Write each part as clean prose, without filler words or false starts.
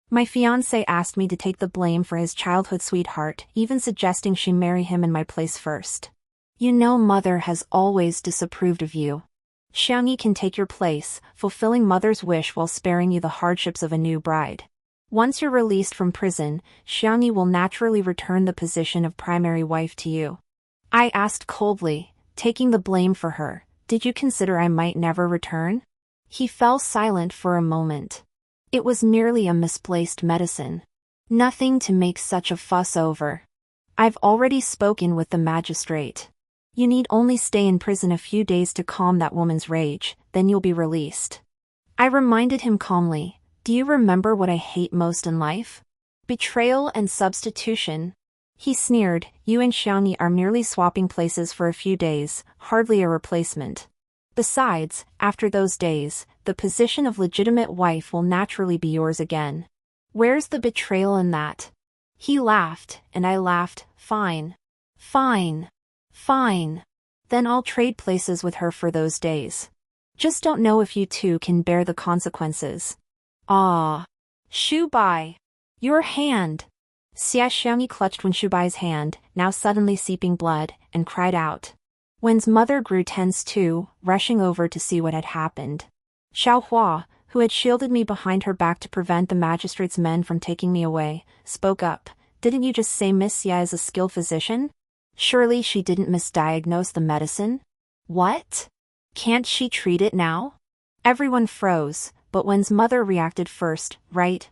My fiancé asked me to take the blame for his childhood sweetheart, even suggesting she marry him in my place first. You know mother has always disapproved of you. Xiangyi can take your place, fulfilling mother's wish while sparing you the hardships of a new bride. Once you're released from prison, Xiangyi will naturally return the position of primary wife to you. I asked coldly, taking the blame for her, did you consider I might never return? He fell silent for a moment. It was merely a misplaced medicine. Nothing to make such a fuss over. I've already spoken with the magistrate. You need only stay in prison a few days to calm that woman's rage, then you'll be released. I reminded him calmly, do you remember what I hate most in life? Betrayal and substitution. He sneered, you and Xiangyi are merely swapping places for a few days, hardly a replacement. Besides, after those days, the position of legitimate wife will naturally be yours again. Where's the betrayal in that? He laughed, and I laughed, fine. Fine. Fine. Then I'll trade places with her for those days. Just don't know if you two can bear the consequences. Ah. Shubai. Your hand. Xiangyi clutched Wen Shubai's hand, now suddenly seeping blood, and cried out. Wen's mother grew tense too, rushing over to see what had happened. Xiaohua, who had shielded me behind her back to prevent the magistrate's men from taking me away, spoke up. Didn't you just say Miss Xia is a skilled physician? Surely she didn't misdiagnose the medicine? What? Can't she treat it now? Everyone froze, but Wen's mother reacted first. Right.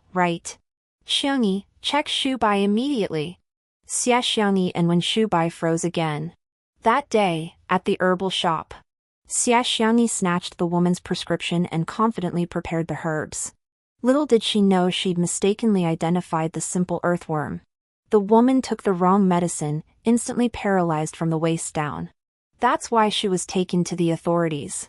Xiangyi, check Shubai immediately. Xiangyi and Wen Shubai froze again. That day, at the herbal shop, Xiangyi snatched the woman's prescription and confidently prepared the herbs. Little did she know she'd mistakenly identified the simple earthworm. The woman took the wrong medicine, instantly paralyzed from the waist down. That's why she was taken to the authorities.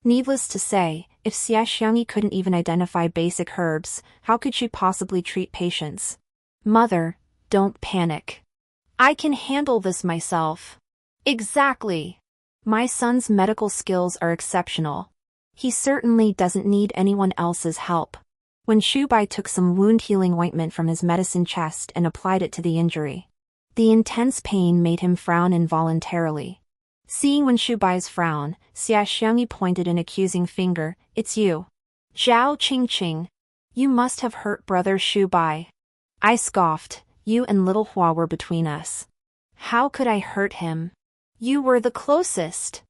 Needless to say, if Xiangyi couldn't even identify basic herbs, how could she possibly treat patients? Mother, don't panic. I can handle this myself. Exactly. My son's medical skills are exceptional. He certainly doesn't need anyone else's help. Wen Shubai took some wound-healing ointment from his medicine chest and applied it to the injury. The intense pain made him frown involuntarily. Seeing Wen Shubai's frown, Xiangyi pointed an accusing finger, it's you. Zhao Qingqing. You must have hurt brother Shubai. I scoffed, you and little Hua were between us. How could I hurt him? You were the closest.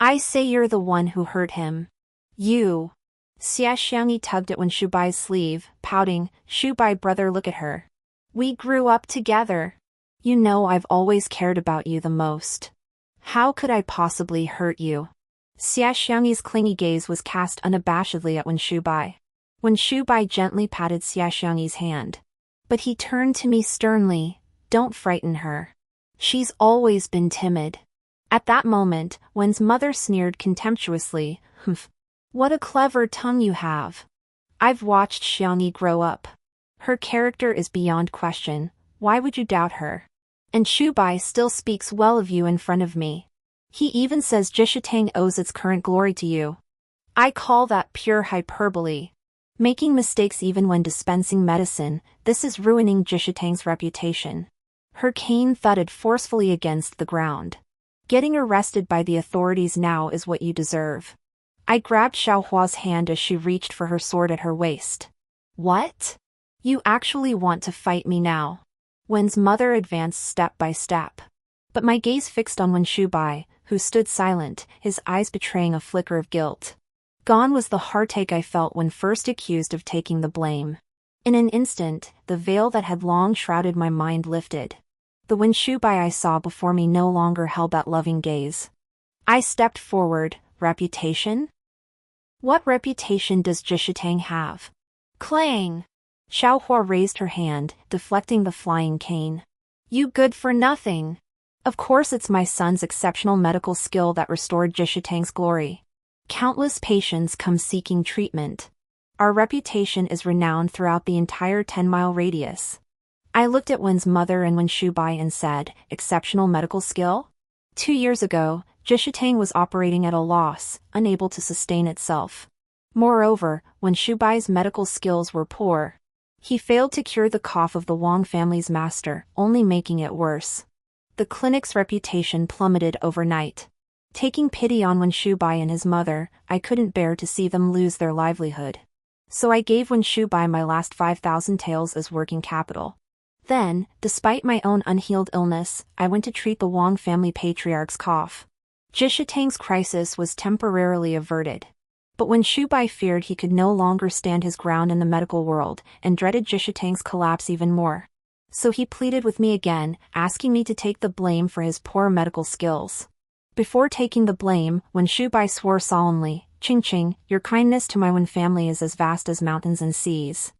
I say you're the one who hurt him. You. Xiangyi tugged at Wen Shubai's sleeve, pouting, Shubai brother look at her. We grew up together. You know I've always cared about you the most. How could I possibly hurt you? Xiangyi's clingy gaze was cast unabashedly at Wen Shubai. Wen Shubai gently patted Xiangyi's hand. But he turned to me sternly, don't frighten her. She's always been timid. At that moment, Wen's mother sneered contemptuously, humph. What a clever tongue you have. I've watched Xiangyi grow up. Her character is beyond question, why would you doubt her? And Shubai still speaks well of you in front of me. He even says Jishitang owes its current glory to you. I call that pure hyperbole. Making mistakes even when dispensing medicine, this is ruining Jishitang's reputation. Her cane thudded forcefully against the ground. Getting arrested by the authorities now is what you deserve. I grabbed Xiaohua's hand as she reached for her sword at her waist. What? You actually want to fight me now? Wen's mother advanced step by step. But my gaze fixed on Wen Shubai, who stood silent, his eyes betraying a flicker of guilt. Gone was the heartache I felt when first accused of taking the blame. In an instant, the veil that had long shrouded my mind lifted. The Wen Shubai I saw before me no longer held that loving gaze. I stepped forward. Reputation? What reputation does Jishitang have? Clang! Xiaohua raised her hand, deflecting the flying cane. You good for nothing. Of course it's my son's exceptional medical skill that restored Jishitang's glory. Countless patients come seeking treatment. Our reputation is renowned throughout the entire 10-mile radius. I looked at Wen's mother and Wen Shubai and said, exceptional medical skill? 2 years ago, Jishitang was operating at a loss, unable to sustain itself. Moreover, Wen Shubai's medical skills were poor. He failed to cure the cough of the Wang family's master, only making it worse. The clinic's reputation plummeted overnight. Taking pity on Wen Shubai and his mother, I couldn't bear to see them lose their livelihood. So I gave Wen Shubai my last 5,000 taels as working capital. Then, despite my own unhealed illness, I went to treat the Wang family patriarch's cough. Jishitang's crisis was temporarily averted. But Wen Shubai feared he could no longer stand his ground in the medical world, and dreaded Jishitang's collapse even more. So he pleaded with me again, asking me to take the blame for his poor medical skills. Before taking the blame, Wen Shubai swore solemnly, "Qingqing, your kindness to my Wen family is as vast as mountains and seas.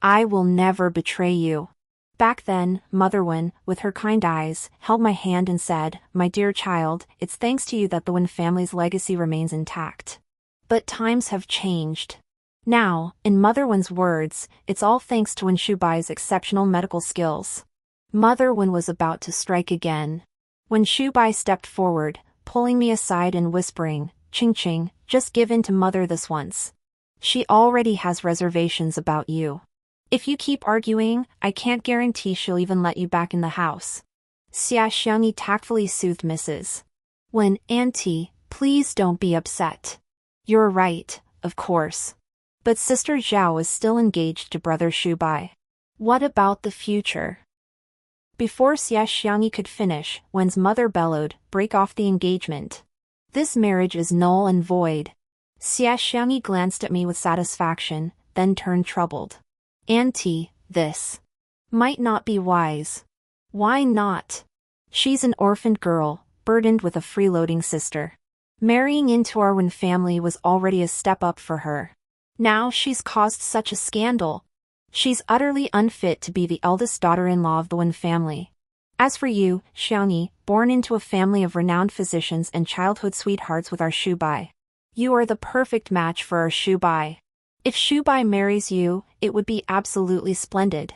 I will never betray you." Back then, Mother Wen, with her kind eyes, held my hand and said, "My dear child, it's thanks to you that the Wen family's legacy remains intact." But times have changed. Now, in Mother Wen's words, it's all thanks to Wen Shubai's exceptional medical skills. Mother Wen was about to strike again. Wen Shubai stepped forward, pulling me aside and whispering, "Qingqing, just give in to Mother this once. She already has reservations about you. If you keep arguing, I can't guarantee she'll even let you back in the house." Xia Xiangyi tactfully soothed Mrs. Wen, "Auntie, please don't be upset. You're right, of course." But Sister Zhao is still engaged to Brother Shubai. What about the future? Before Xia Xiangyi could finish, Wen's mother bellowed, "Break off the engagement. This marriage is null and void." Xia Xiangyi glanced at me with satisfaction, then turned troubled. "Auntie, this might not be wise." "Why not?" "She's an orphaned girl, burdened with a freeloading sister. Marrying into our Wen family was already a step up for her. Now she's caused such a scandal. She's utterly unfit to be the eldest daughter-in-law of the Wen family. As for you, Xiangyi, born into a family of renowned physicians and childhood sweethearts with our Shubai. You are the perfect match for our Shubai. If Shubai marries you, it would be absolutely splendid."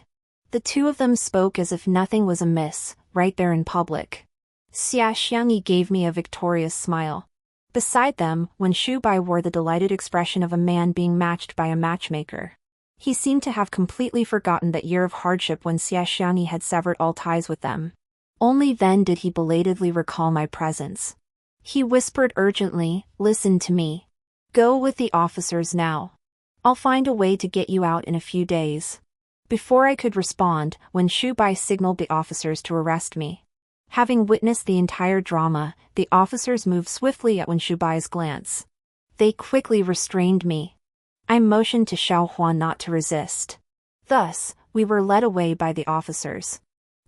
The two of them spoke as if nothing was amiss, right there in public. Xia Xiangyi gave me a victorious smile. Beside them, Wen Shubai wore the delighted expression of a man being matched by a matchmaker. He seemed to have completely forgotten that year of hardship when Xia Xiangyi had severed all ties with them. Only then did he belatedly recall my presence. He whispered urgently, "Listen to me. Go with the officers now. I'll find a way to get you out in a few days." Before I could respond, Wen Shubai signaled the officers to arrest me. Having witnessed the entire drama, the officers moved swiftly at Wen Shubai's glance. They quickly restrained me. I motioned to Xiao Hua not to resist. Thus, we were led away by the officers.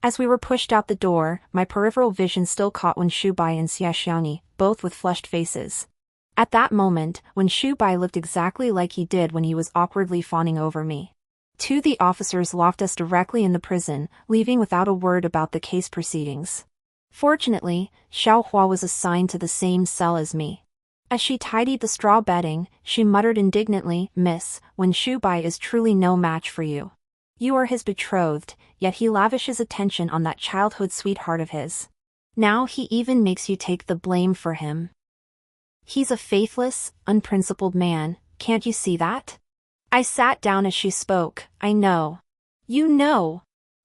As we were pushed out the door, my peripheral vision still caught Wen Shubai and Xia Xiangyi, both with flushed faces. At that moment, Wen Shubai looked exactly like he did when he was awkwardly fawning over me. The officers locked us directly in the prison, leaving without a word about the case proceedings. Fortunately, Xiao Hua was assigned to the same cell as me. As she tidied the straw bedding, she muttered indignantly, "Miss, Wen Shubai is truly no match for you. You are his betrothed, yet he lavishes attention on that childhood sweetheart of his. Now he even makes you take the blame for him. He's a faithless, unprincipled man, can't you see that?" I sat down as she spoke. "I know. You know.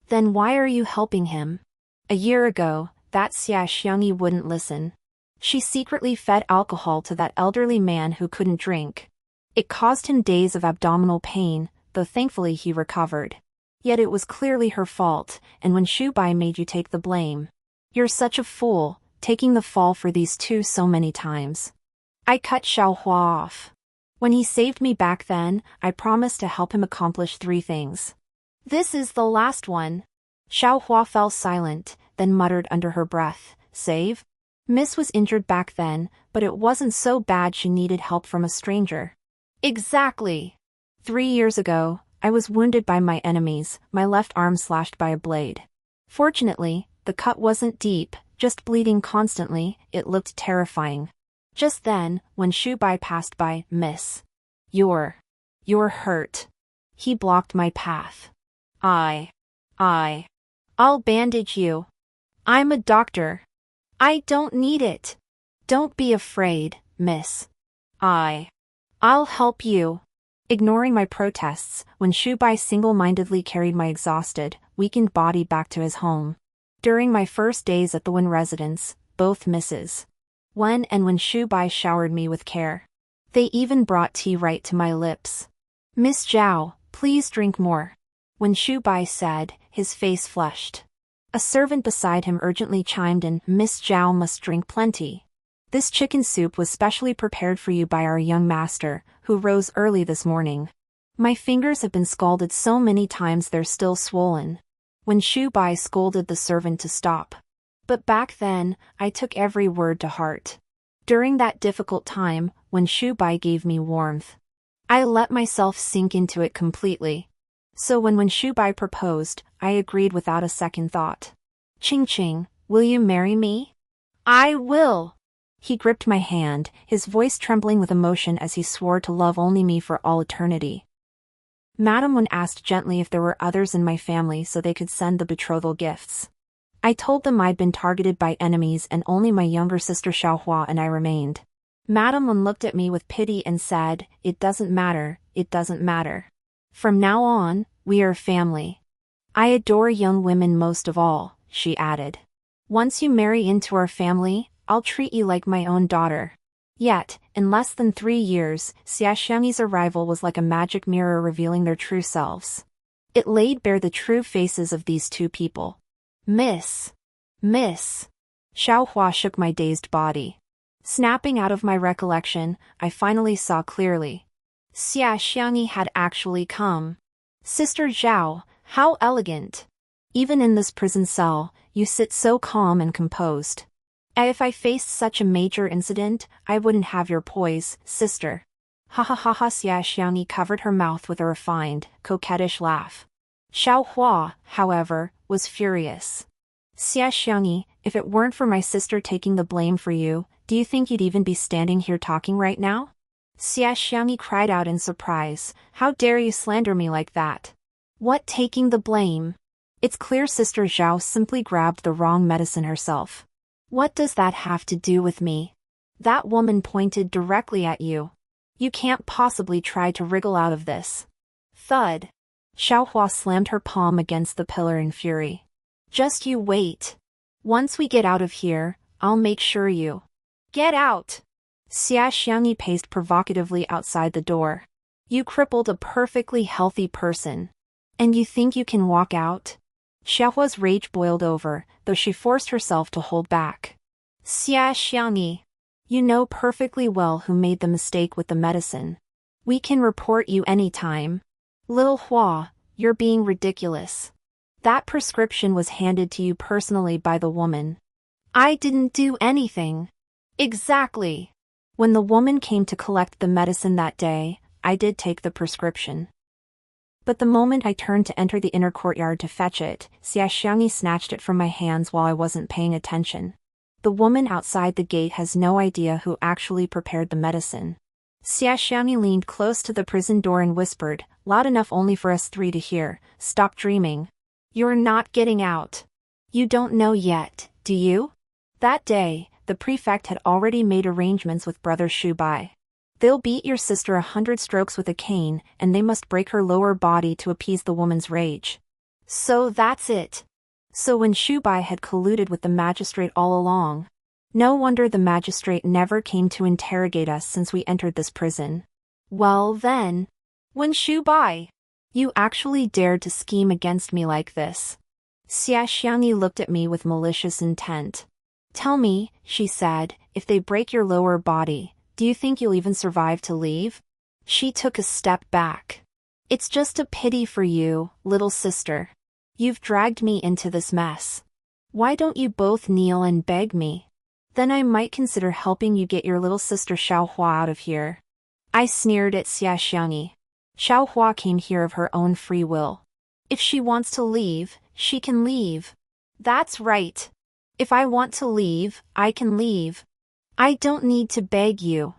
Then why are you helping him? A year ago, that Xia Xiangyi wouldn't listen. She secretly fed alcohol to that elderly man who couldn't drink. It caused him days of abdominal pain, though thankfully he recovered. Yet it was clearly her fault, and Wen Shubai made you take the blame. You're such a fool, taking the fall for these two so many times." I cut Xiao Hua off. When he saved me back then, I promised to help him accomplish 3 things. This is the last one. Xiao Hua fell silent, then muttered under her breath, "Save? Miss was injured back then, but it wasn't so bad she needed help from a stranger." Exactly. 3 years ago, I was wounded by my enemies, my left arm slashed by a blade. Fortunately, the cut wasn't deep, just bleeding constantly. It looked terrifying. Just then, when Shubai passed by, "Miss. You're hurt." He blocked my path. I'll bandage you. I'm a doctor. I don't need it. Don't be afraid, miss. I'll help you." Ignoring my protests, when Shubai single-mindedly carried my exhausted, weakened body back to his home. During my first days at the Wen residence, both Mrs. Wen and when Shubai showered me with care. They even brought tea right to my lips. "Miss Zhao, please drink more," when Shubai said, his face flushed. A servant beside him urgently chimed in, "Miss Zhao must drink plenty. This chicken soup was specially prepared for you by our young master, who rose early this morning. My fingers have been scalded so many times they're still swollen," when Shubai scolded the servant to stop. But back then, I took every word to heart. During that difficult time, when Shubai gave me warmth, I let myself sink into it completely. So when Shubai proposed, I agreed without a second thought. "Ching Ching, will you marry me?" "I will." He gripped my hand, his voice trembling with emotion as he swore to love only me for all eternity. Madame Wen asked gently if there were others in my family so they could send the betrothal gifts. I told them I'd been targeted by enemies and only my younger sister Xiaohua and I remained. Madame Wen looked at me with pity and said, "It doesn't matter, it doesn't matter. From now on, we are family. I adore young women most of all," she added. "Once you marry into our family, I'll treat you like my own daughter." Yet, in less than 3 years, Xiaoxiang's arrival was like a magic mirror revealing their true selves. It laid bare the true faces of these two people. Miss. Xiaohua shook my dazed body. Snapping out of my recollection, I finally saw clearly. Xiaoxiang had actually come. "Sister Zhao, how elegant. Even in this prison cell, you sit so calm and composed. If I faced such a major incident, I wouldn't have your poise, sister." Ha ha ha ha. Xiaoxiang covered her mouth with a refined, coquettish laugh. Xiaohua, however, was furious. "Xiaoxiang, if it weren't for my sister taking the blame for you, do you think you'd even be standing here talking right now?" Xiaoxiang cried out in surprise, "How dare you slander me like that? What taking the blame? It's clear Sister Zhao simply grabbed the wrong medicine herself. What does that have to do with me? That woman pointed directly at you. You can't possibly try to wriggle out of this." Thud. Xiaohua slammed her palm against the pillar in fury. "Just you wait. Once we get out of here, I'll make sure you get out." Xiaoxiang paced provocatively outside the door. "You crippled a perfectly healthy person. And you think you can walk out?" Xiaohua's rage boiled over, though she forced herself to hold back. "Xiaoxiang, you know perfectly well who made the mistake with the medicine. We can report you anytime." "Little Hua, you're being ridiculous. That prescription was handed to you personally by the woman." "I didn't do anything." "Exactly. When the woman came to collect the medicine that day, I did take the prescription. But the moment I turned to enter the inner courtyard to fetch it, Xiaoxiang snatched it from my hands while I wasn't paying attention. The woman outside the gate has no idea who actually prepared the medicine." Xiaoxiang leaned close to the prison door and whispered, loud enough only for us three to hear, "Stop dreaming. You're not getting out. You don't know yet, do you?" That day, the prefect had already made arrangements with Brother Shubai. "They'll beat your sister 100 strokes with a cane, and they must break her lower body to appease the woman's rage." So that's it. So when Shubai had colluded with the magistrate all along. No wonder the magistrate never came to interrogate us since we entered this prison. Well then. When Shubai, you actually dared to scheme against me like this. Xiaoxiang looked at me with malicious intent. "Tell me," she said, "if they break your lower body, do you think you'll even survive to leave?" She took a step back. "It's just a pity for you, little sister. You've dragged me into this mess. Why don't you both kneel and beg me? Then I might consider helping you get your little sister Xiaohua out of here." I sneered at Xiaoxiang. Xiaohua came here of her own free will. If she wants to leave, she can leave. That's right. If I want to leave, I can leave. I don't need to beg you.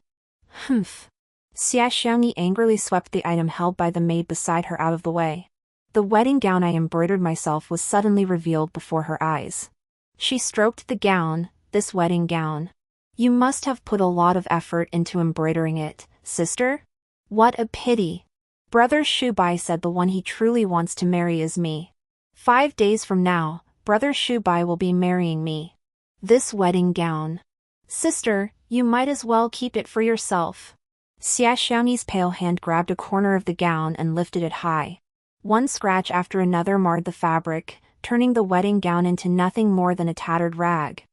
Humph. Xiaoxiang angrily swept the item held by the maid beside her out of the way. The wedding gown I embroidered myself was suddenly revealed before her eyes. She stroked the gown, this wedding gown. "You must have put a lot of effort into embroidering it, sister? What a pity. Brother Shubai said the one he truly wants to marry is me. 5 days from now, Brother Shubai will be marrying me. This wedding gown. Sister, you might as well keep it for yourself. Xiaoxiang's pale hand grabbed a corner of the gown and lifted it high. One scratch after another marred the fabric, turning the wedding gown into nothing more than a tattered rag.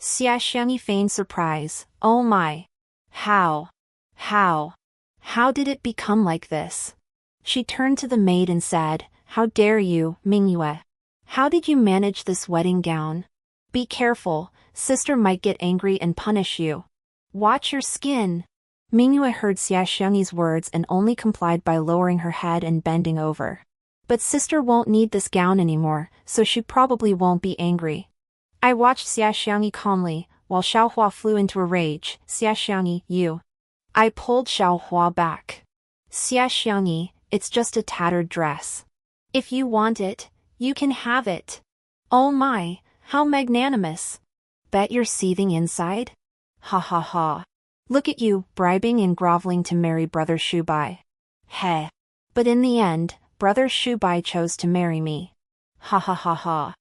Xiaoxiang feigned surprise. Oh my! How did it become like this? She turned to the maid and said, "How dare you, Mingyue? How did you manage this wedding gown? Be careful, sister might get angry and punish you. Watch your skin." Mingyue heard Xiaoxiang's words and only complied by lowering her head and bending over. But sister won't need this gown anymore, so she probably won't be angry. I watched Xiaoxiang calmly, while Xiaohua flew into a rage. Xiaoxiang, you. I pulled Xiaohua back. Xiaoxiang, it's just a tattered dress. If you want it, you can have it. Oh my, how magnanimous. Bet you're seething inside? Ha ha ha. Look at you, bribing and groveling to marry Brother Shubai. Heh. But in the end, Brother Shubai chose to marry me. Ha ha ha ha.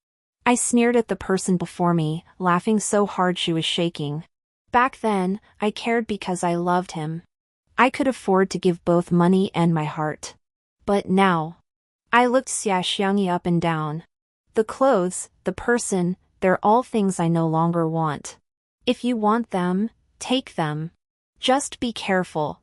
I sneered at the person before me, laughing so hard she was shaking. Back then, I cared because I loved him. I could afford to give both money and my heart. But now, I looked Xiaoxiang up and down. The clothes, the person, they're all things I no longer want. If you want them, take them. Just be careful.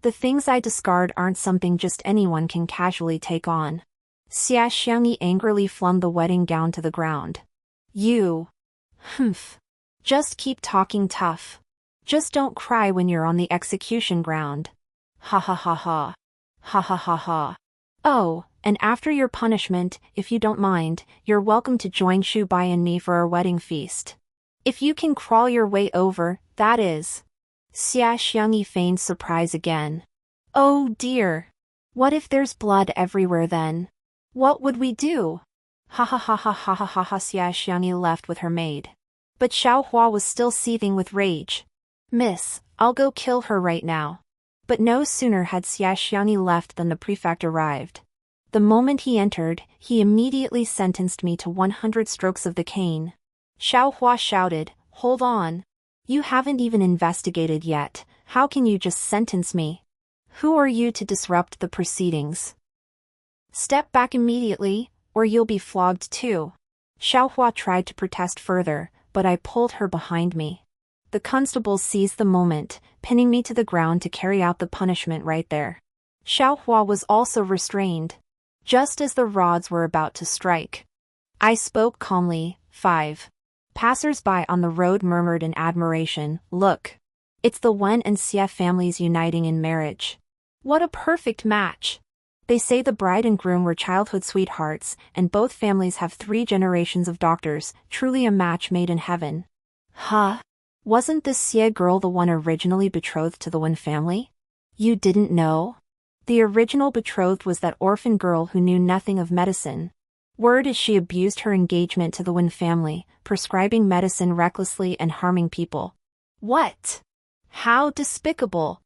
The things I discard aren't something just anyone can casually take on. Xiaoxiang angrily flung the wedding gown to the ground. You. Humph. Just keep talking tough. Just don't cry when you're on the execution ground. Ha ha ha ha. Ha ha ha ha. Oh, and after your punishment, if you don't mind, you're welcome to join Shubai and me for our wedding feast. If you can crawl your way over, that is. Xiaoxiang feigned surprise again. Oh dear. What if there's blood everywhere then? What would we do? Ha ha ha ha ha ha ha ha. Xiaoxiang left with her maid. But Xiaohua was still seething with rage. Miss, I'll go kill her right now. But no sooner had Xiaoxiang left than the prefect arrived. The moment he entered, he immediately sentenced me to 100 strokes of the cane. Xiaohua shouted, "Hold on. You haven't even investigated yet, how can you just sentence me? Who are you to disrupt the proceedings? Step back immediately, or you'll be flogged too." Xiaohua tried to protest further, but I pulled her behind me. The constables seized the moment, pinning me to the ground to carry out the punishment right there. Xiaohua was also restrained. Just as the rods were about to strike, I spoke calmly. 5. Passers-by on the road murmured in admiration, "Look! It's the Wen and Xie families uniting in marriage. What a perfect match! They say the bride and groom were childhood sweethearts, and both families have 3 generations of doctors, truly a match made in heaven." Huh? Wasn't this Xie girl the one originally betrothed to the Wen family? You didn't know? The original betrothed was that orphan girl who knew nothing of medicine. Word is she abused her engagement to the Wen family, prescribing medicine recklessly and harming people. What? How despicable!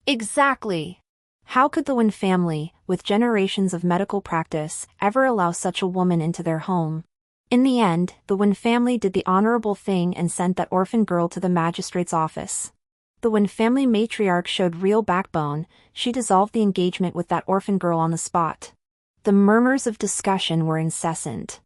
Exactly! How could the Wen family, with generations of medical practice, ever allow such a woman into their home? In the end, the Wen family did the honorable thing and sent that orphan girl to the magistrate's office. The Wen family matriarch showed real backbone, she dissolved the engagement with that orphan girl on the spot. The murmurs of discussion were incessant.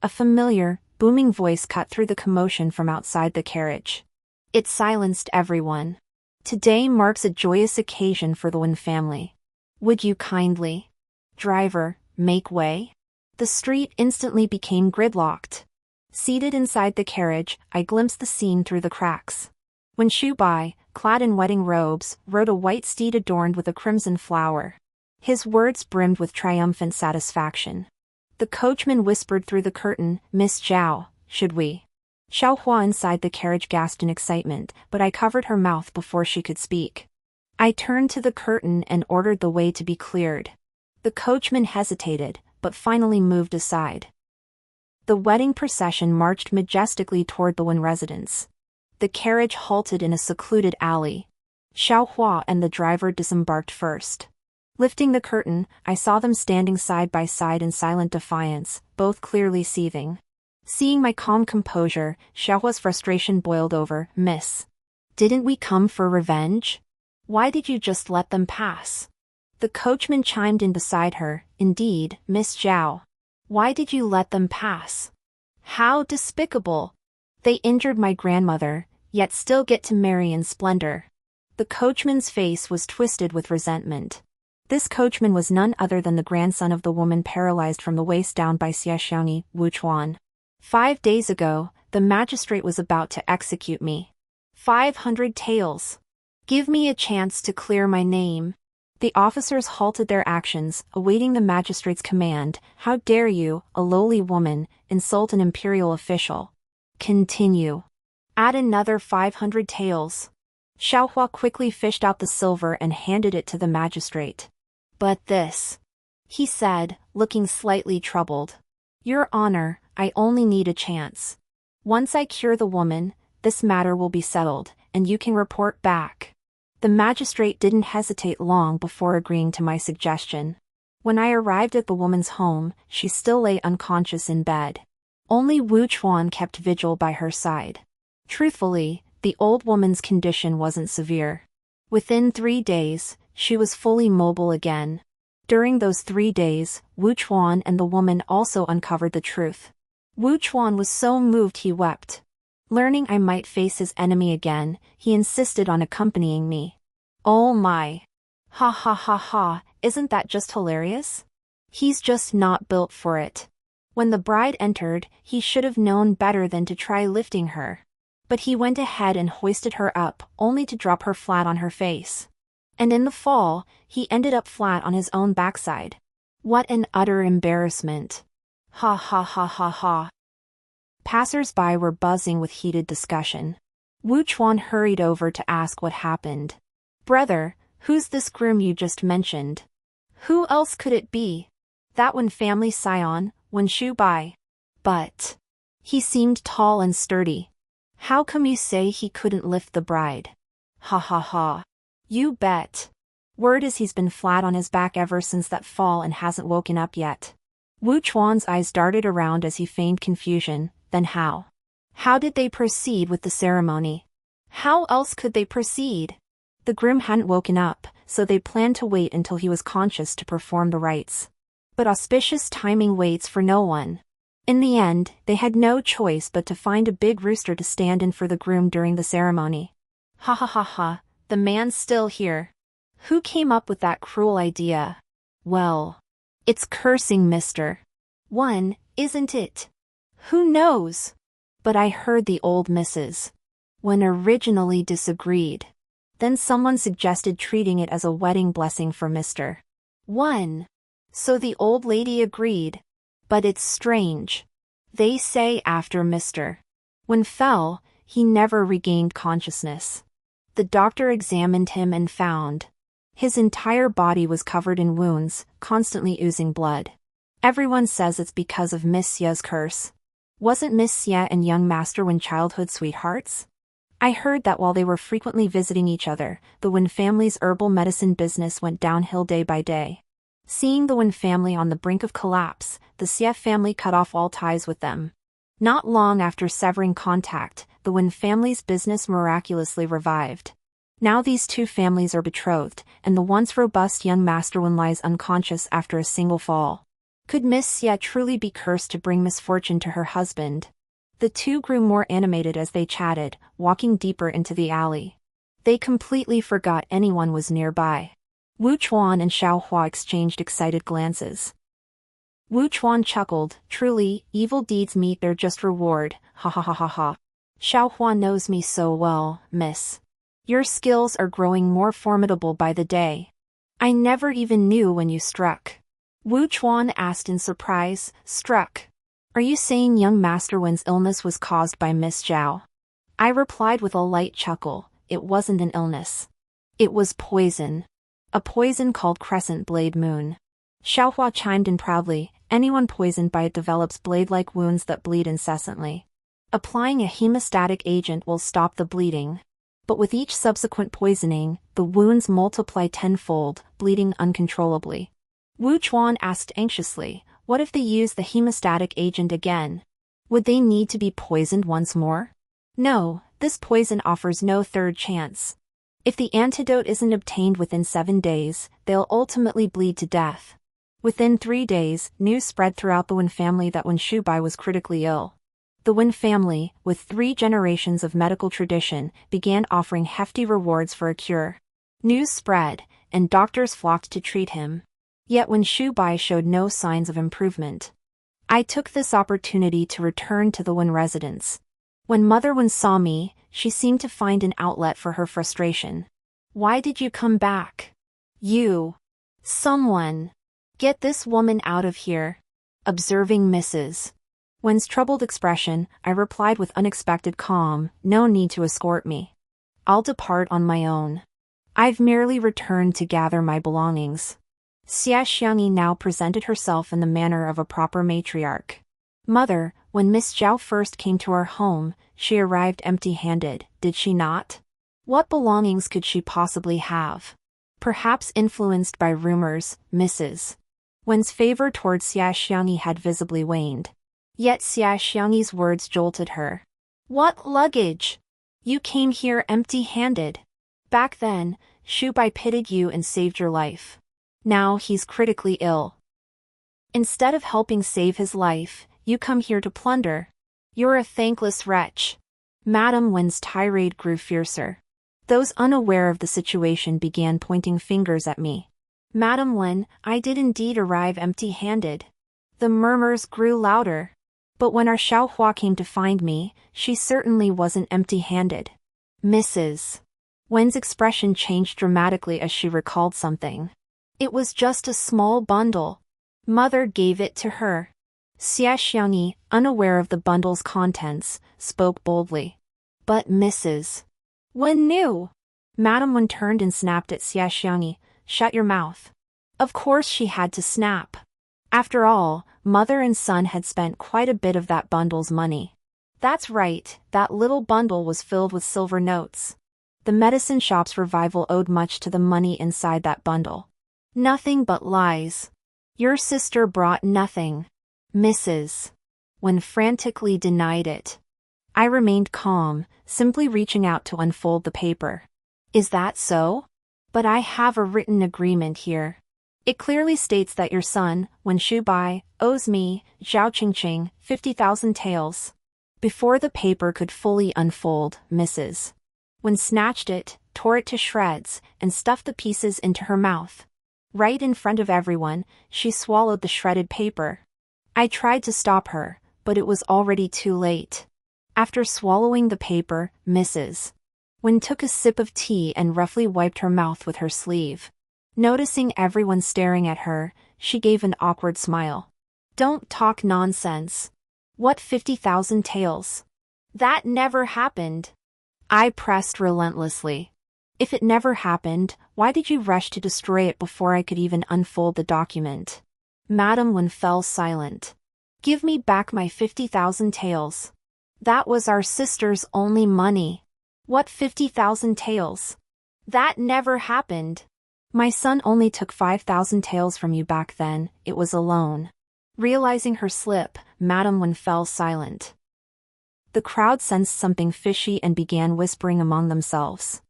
A familiar, booming voice cut through the commotion from outside the carriage. It silenced everyone. Today marks a joyous occasion for the Wen family. Would you kindly, driver, make way? The street instantly became gridlocked. Seated inside the carriage, I glimpsed the scene through the cracks. When Shubai, clad in wedding robes, rode a white steed adorned with a crimson flower. His words brimmed with triumphant satisfaction. The coachman whispered through the curtain, "Miss Zhao, should we?" Xiaohua inside the carriage gasped in excitement, but I covered her mouth before she could speak. I turned to the curtain and ordered the way to be cleared. The coachman hesitated, but finally moved aside. The wedding procession marched majestically toward the Wen residence. The carriage halted in a secluded alley. Xiaohua and the driver disembarked first. Lifting the curtain, I saw them standing side by side in silent defiance, both clearly seething. Seeing my calm composure, Xiaohua's frustration boiled over. Miss, didn't we come for revenge? Why did you just let them pass? The coachman chimed in beside her. Indeed, Miss Zhao. Why did you let them pass? How despicable! They injured my grandmother, yet still get to marry in splendor. The coachman's face was twisted with resentment. This coachman was none other than the grandson of the woman paralyzed from the waist down by Xie Xiaoni, Wu Chuan. 5 days ago, the magistrate was about to execute me. 500 taels. Give me a chance to clear my name. The officers halted their actions, awaiting the magistrate's command. How dare you, a lowly woman, insult an imperial official? Continue. Add another 500 taels. Xiaohua quickly fished out the silver and handed it to the magistrate. But this, he said, looking slightly troubled. Your Honor, I only need a chance. Once I cure the woman, this matter will be settled, and you can report back. The magistrate didn't hesitate long before agreeing to my suggestion. When I arrived at the woman's home, she still lay unconscious in bed. Only Wu Chuan kept vigil by her side. Truthfully, the old woman's condition wasn't severe. Within 3 days, she was fully mobile again. During those 3 days, Wu Chuan and the woman also uncovered the truth. Wu Chuan was so moved he wept. Learning I might face his enemy again, he insisted on accompanying me. Oh my! Ha ha ha ha, isn't that just hilarious? He's just not built for it. When the bride entered, he should have known better than to try lifting her. But he went ahead and hoisted her up, only to drop her flat on her face. And in the fall, he ended up flat on his own backside. What an utter embarrassment. Ha ha ha ha ha. Passers-by were buzzing with heated discussion. Wu Chuan hurried over to ask what happened. Brother, who's this groom you just mentioned? Who else could it be? That one family scion, Wen Shu Bai. But he seemed tall and sturdy. How come you say he couldn't lift the bride? Ha ha ha. You bet. Word is he's been flat on his back ever since that fall and hasn't woken up yet. Wu Chuan's eyes darted around as he feigned confusion. Then how? How did they proceed with the ceremony? How else could they proceed? The groom hadn't woken up, so they planned to wait until he was conscious to perform the rites. But auspicious timing waits for no one. In the end, they had no choice but to find a big rooster to stand in for the groom during the ceremony. Ha ha ha ha, the man's still here. Who came up with that cruel idea? Well, it's cursing Mr. One, isn't it? Who knows? But I heard the old Mrs. One originally disagreed. Then someone suggested treating it as a wedding blessing for Mr. One. So the old lady agreed. But it's strange. They say after Mr. One fell, he never regained consciousness. The doctor examined him and found his entire body was covered in wounds, constantly oozing blood. Everyone says it's because of Miss Xie's curse. Wasn't Miss Xie and young Master Wen childhood sweethearts? I heard that while they were frequently visiting each other, the Wen family's herbal medicine business went downhill day by day. Seeing the Wen family on the brink of collapse, the Xie family cut off all ties with them. Not long after severing contact, the Wen family's business miraculously revived. Now these two families are betrothed, and the once robust young Master Wen lies unconscious after a single fall. Could Miss Xie truly be cursed to bring misfortune to her husband? The two grew more animated as they chatted, walking deeper into the alley. They completely forgot anyone was nearby. Wu Chuan and Xiaohua exchanged excited glances. Wu Chuan chuckled. Truly, evil deeds meet their just reward, ha ha ha ha ha. Xiaohua knows me so well, miss. Your skills are growing more formidable by the day. I never even knew when you struck. Wu Chuan asked in surprise. Struck? Are you saying young Master Wen's illness was caused by Miss Zhao? I replied with a light chuckle. It wasn't an illness. It was poison. A poison called Crescent Blade Moon. Xiaohua chimed in proudly. Anyone poisoned by it develops blade-like wounds that bleed incessantly. Applying a hemostatic agent will stop the bleeding. But with each subsequent poisoning, the wounds multiply tenfold, bleeding uncontrollably. Wu Chuan asked anxiously, what if they use the hemostatic agent again? Would they need to be poisoned once more? No, this poison offers no third chance. If the antidote isn't obtained within 7 days, they'll ultimately bleed to death. Within 3 days, news spread throughout the Wen family that Wen Shubai was critically ill. The Wen family, with 3 generations of medical tradition, began offering hefty rewards for a cure. News spread, and doctors flocked to treat him. Yet Wen Shubai showed no signs of improvement. I took this opportunity to return to the Wen residence. When Mother Wen saw me, she seemed to find an outlet for her frustration. Why did you come back? You. Someone. Get this woman out of here. Observing Mrs. Wen's troubled expression, I replied with unexpected calm, no need to escort me. I'll depart on my own. I've merely returned to gather my belongings. Xia Xiangyi now presented herself in the manner of a proper matriarch. Mother, when Miss Zhao first came to our home, she arrived empty-handed, did she not? What belongings could she possibly have? Perhaps influenced by rumors, Mrs. Wen's favor towards Xia Xiangyi had visibly waned. Yet Xia Xiangyi's words jolted her. What luggage? You came here empty-handed. Back then, Shubai pitied you and saved your life. Now he's critically ill. Instead of helping save his life, you come here to plunder. You're a thankless wretch. Madame Wen's tirade grew fiercer. Those unaware of the situation began pointing fingers at me. Madame Wen, I did indeed arrive empty-handed. The murmurs grew louder. But when our Xiaohua came to find me, she certainly wasn't empty-handed. Mrs. Wen's expression changed dramatically as she recalled something. It was just a small bundle. Mother gave it to her. Xia Xiangyi, unaware of the bundle's contents, spoke boldly. But Mrs. Wen knew. Madame Wen turned and snapped at Xia Xiangyi, shut your mouth. Of course she had to snap. After all, mother and son had spent quite a bit of that bundle's money. That's right, that little bundle was filled with silver notes. The medicine shop's revival owed much to the money inside that bundle. Nothing but lies. Your sister brought nothing. Mrs. Wen frantically denied it. I remained calm, simply reaching out to unfold the paper. Is that so? But I have a written agreement here. It clearly states that your son, Wen Shubai, owes me, Zhao Qingqing, 50,000 taels. Before the paper could fully unfold, Mrs. Wen snatched it, tore it to shreds, and stuffed the pieces into her mouth. Right in front of everyone, she swallowed the shredded paper. I tried to stop her, but it was already too late. After swallowing the paper, Mrs. Wen took a sip of tea and roughly wiped her mouth with her sleeve. Noticing everyone staring at her, she gave an awkward smile. Don't talk nonsense. What 50,000 taels? That never happened. I pressed relentlessly. If it never happened, why did you rush to destroy it before I could even unfold the document? Madame Wen fell silent. Give me back my 50,000 taels. That was our sister's only money. What 50,000 taels? That never happened. My son only took 5,000 taels from you back then, it was a loan. Realizing her slip, Madame Wen fell silent. The crowd sensed something fishy and began whispering among themselves.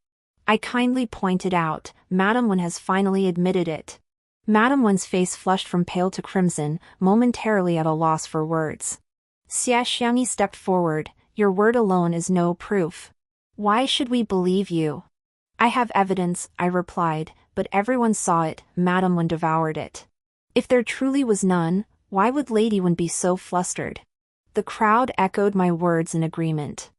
I kindly pointed out, Madame Wen has finally admitted it. Madame Wen's face flushed from pale to crimson, momentarily at a loss for words. Xia Xiangyi stepped forward, your word alone is no proof. Why should we believe you? I have evidence, I replied, but everyone saw it, Madame Wen devoured it. If there truly was none, why would Lady Wen be so flustered? The crowd echoed my words in agreement.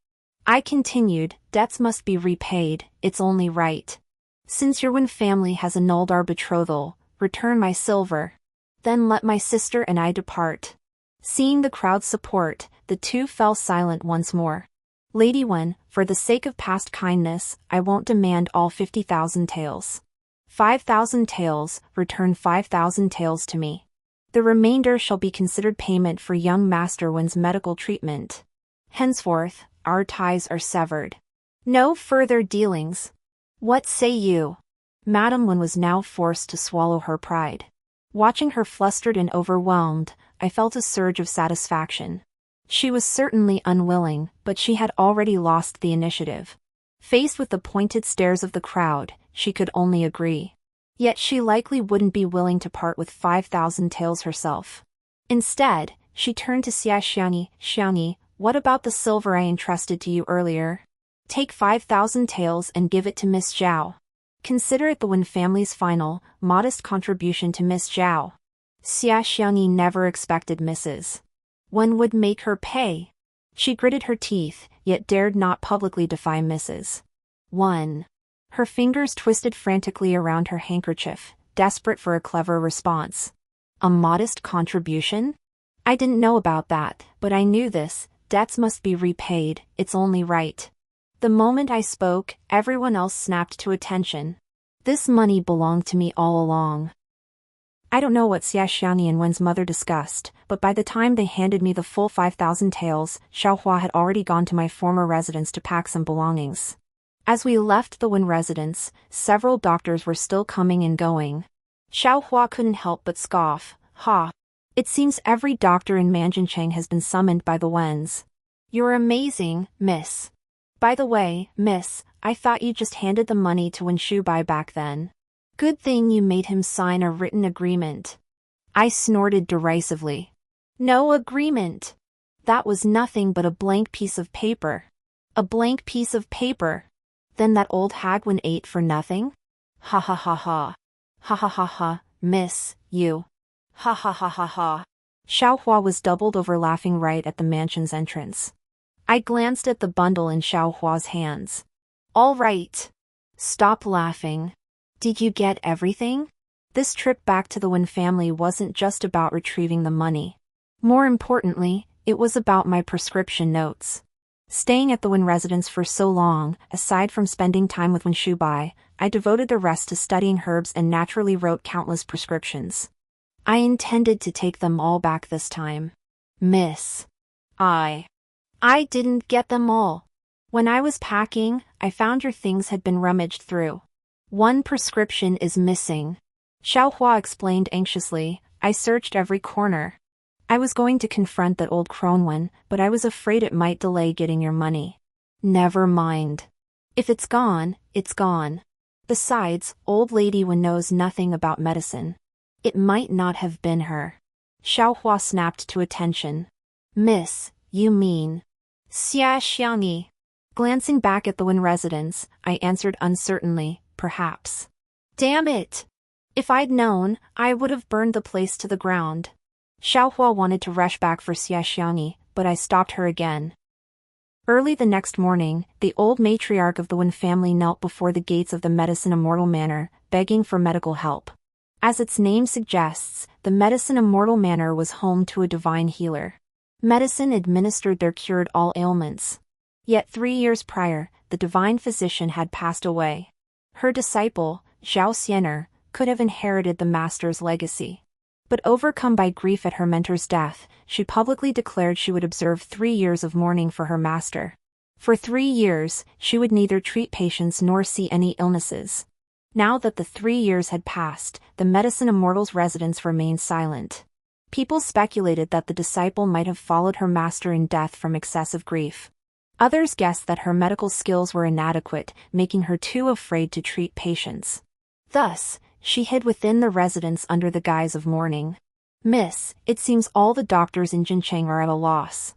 I continued, debts must be repaid, it's only right. Since your Wen family has annulled our betrothal, return my silver. Then let my sister and I depart. Seeing the crowd's support, the two fell silent once more. Lady Wen, for the sake of past kindness, I won't demand all 50,000 taels. 5,000 taels, return 5,000 taels to me. The remainder shall be considered payment for young Master Wen's medical treatment. Henceforth, our ties are severed. No further dealings. What say you? Madame Wen was now forced to swallow her pride. Watching her flustered and overwhelmed, I felt a surge of satisfaction. She was certainly unwilling, but she had already lost the initiative. Faced with the pointed stares of the crowd, she could only agree. Yet she likely wouldn't be willing to part with 5,000 taels herself. Instead, she turned to Xiaoxiangyi. Xiangyi, what about the silver I entrusted to you earlier? Take 5,000 taels and give it to Miss Zhao. Consider it the Wen family's final, modest contribution to Miss Zhao. Xiaoxiangyi never expected Mrs. Wen would make her pay. She gritted her teeth, yet dared not publicly defy Mrs. Wen. Her fingers twisted frantically around her handkerchief, desperate for a clever response. A modest contribution? I didn't know about that, but I knew this. Debts must be repaid, it's only right. The moment I spoke, everyone else snapped to attention. This money belonged to me all along. I don't know what Xiaoxiangyi and Wen's mother discussed, but by the time they handed me the full 5,000 taels, Xiaohua had already gone to my former residence to pack some belongings. As we left the Wen residence, several doctors were still coming and going. Xiaohua couldn't help but scoff. Ha! It seems every doctor in Manjincheng has been summoned by the Wens. You're amazing, miss. By the way, miss, I thought you just handed the money to Wen Shubai back then. Good thing you made him sign a written agreement. I snorted derisively. No agreement. That was nothing but a blank piece of paper. A blank piece of paper. Then that old hag Wen ate for nothing? Ha ha ha ha. Ha ha ha ha, miss, you. Ha ha ha ha ha. Xiaohua was doubled over laughing right at the mansion's entrance. I glanced at the bundle in Xiaohua's hands. All right. Stop laughing. Did you get everything? This trip back to the Wen family wasn't just about retrieving the money. More importantly, it was about my prescription notes. Staying at the Wen residence for so long, aside from spending time with Wen Shubai, I devoted the rest to studying herbs and naturally wrote countless prescriptions. I intended to take them all back this time. Miss. I didn't get them all. When I was packing, I found your things had been rummaged through. One prescription is missing. Xiaohua explained anxiously. I searched every corner. I was going to confront that old crone Wen, but I was afraid it might delay getting your money. Never mind. If it's gone, it's gone. Besides, old lady Wen knows nothing about medicine. It might not have been her. Xiaohua snapped to attention. Miss, you mean? Xiaoxiangyi. Glancing back at the Wen residence, I answered uncertainly, perhaps. Damn it! If I'd known, I would have burned the place to the ground. Xiaohua wanted to rush back for Xiaoxiangyi, but I stopped her again. Early the next morning, the old matriarch of the Wen family knelt before the gates of the Medicine Immortal Manor, begging for medical help. As its name suggests, the Medicine Immortal Manor was home to a divine healer. Medicine administered there cured all ailments. Yet 3 years prior, the divine physician had passed away. Her disciple, Zhao Xianer, could have inherited the master's legacy. But overcome by grief at her mentor's death, she publicly declared she would observe 3 years of mourning for her master. For 3 years, she would neither treat patients nor see any illnesses. Now that the 3 years had passed, the Medicine Immortal's residence remained silent. People speculated that the disciple might have followed her master in death from excessive grief. Others guessed that her medical skills were inadequate, making her too afraid to treat patients. Thus, she hid within the residence under the guise of mourning. Miss, it seems all the doctors in Jincheng are at a loss.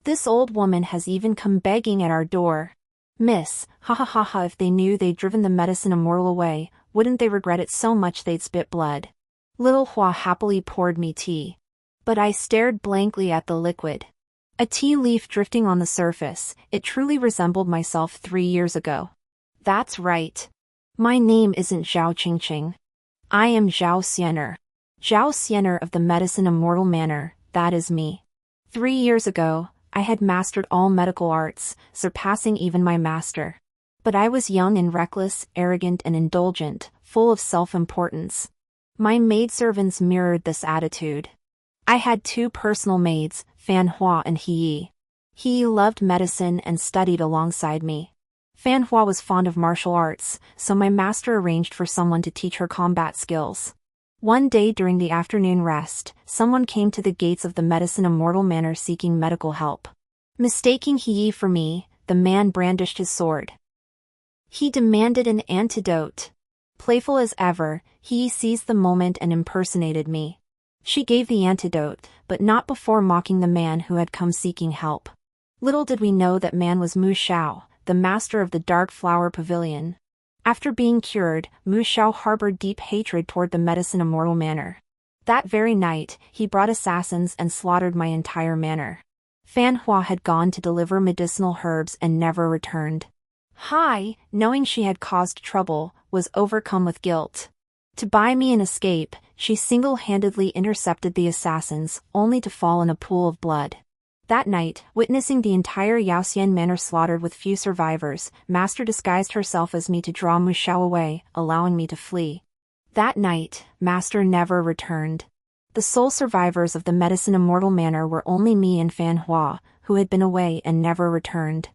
This old woman has even come begging at our door. Miss, ha ha ha ha, if they knew they'd driven the Medicine Immortal away, wouldn't they regret it so much they'd spit blood? Little Hua happily poured me tea. But I stared blankly at the liquid. A tea leaf drifting on the surface, it truly resembled myself 3 years ago. That's right. My name isn't Zhao Qingqing. I am Zhao Xianer. Zhao Xianer of the Medicine Immortal Manor, that is me. 3 years ago, I had mastered all medical arts, surpassing even my master. But I was young and reckless, arrogant and indulgent, full of self-importance. My maidservants mirrored this attitude. I had 2 personal maids, Fan Hua and He Yi. He loved medicine and studied alongside me. Fan Hua was fond of martial arts, so my master arranged for someone to teach her combat skills. One day during the afternoon rest, someone came to the gates of the Medicine Immortal Manor seeking medical help. Mistaking He for me, the man brandished his sword. He demanded an antidote. Playful as ever, he seized the moment and impersonated me. She gave the antidote, but not before mocking the man who had come seeking help. Little did we know that man was Mu Xiao, the master of the Dark Flower Pavilion. After being cured, Mu Xiao harbored deep hatred toward the Medicine Immortal Manor. That very night, he brought assassins and slaughtered my entire manor. Fan Hua had gone to deliver medicinal herbs and never returned. Hai, knowing she had caused trouble, was overcome with guilt. To buy me an escape, she single-handedly intercepted the assassins, only to fall in a pool of blood. That night, witnessing the entire Yaoxian manor slaughtered with few survivors, Master disguised herself as me to draw Mu Xiao away, allowing me to flee. That night, Master never returned. The sole survivors of the Medicine Immortal Manor were only me and Fan Hua, who had been away and never returned.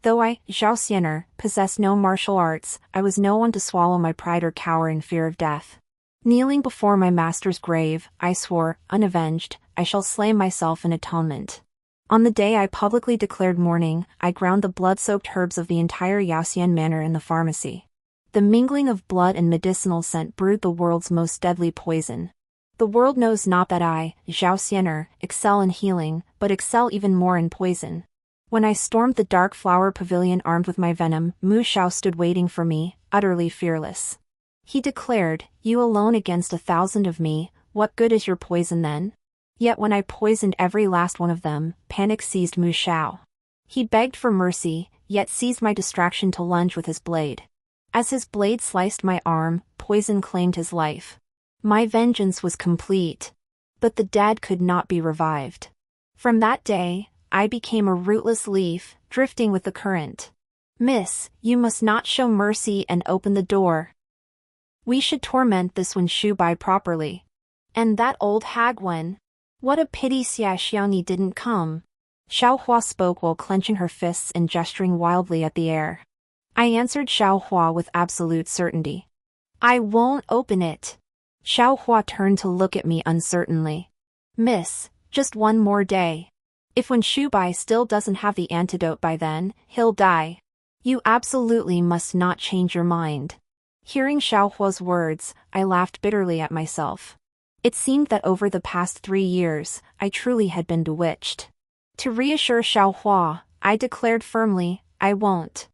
Though I, Zhao Xiener, possessed no martial arts, I was no one to swallow my pride or cower in fear of death. Kneeling before my master's grave, I swore, unavenged, I shall slay myself in atonement. On the day I publicly declared mourning, I ground the blood-soaked herbs of the entire Yaoxian manor in the pharmacy. The mingling of blood and medicinal scent brewed the world's most deadly poison. The world knows not that I, Zhao Xiener, excel in healing, but excel even more in poison. When I stormed the Dark Flower Pavilion armed with my venom, Mu Xiao stood waiting for me, utterly fearless. He declared, "You alone against 1,000 of me, what good is your poison then?" Yet when I poisoned every last one of them, panic seized Mu Xiao. He begged for mercy, yet seized my distraction to lunge with his blade. As his blade sliced my arm, poison claimed his life. My vengeance was complete. But the dead could not be revived. From that day, I became a rootless leaf, drifting with the current. Miss, you must not show mercy and open the door. We should torment this one Shubai properly. And that old hag one. What a pity Xia Xiangyi didn't come. Xiao Hua spoke while clenching her fists and gesturing wildly at the air. I answered Xiao Hua with absolute certainty. I won't open it. Xiao Hua turned to look at me uncertainly. Miss, just one more day. If when Shubai still doesn't have the antidote by then, he'll die. You absolutely must not change your mind. Hearing Xiao Hua's words, I laughed bitterly at myself. It seemed that over the past 3 years, I truly had been bewitched. To reassure Xiao Hua, I declared firmly, I won't.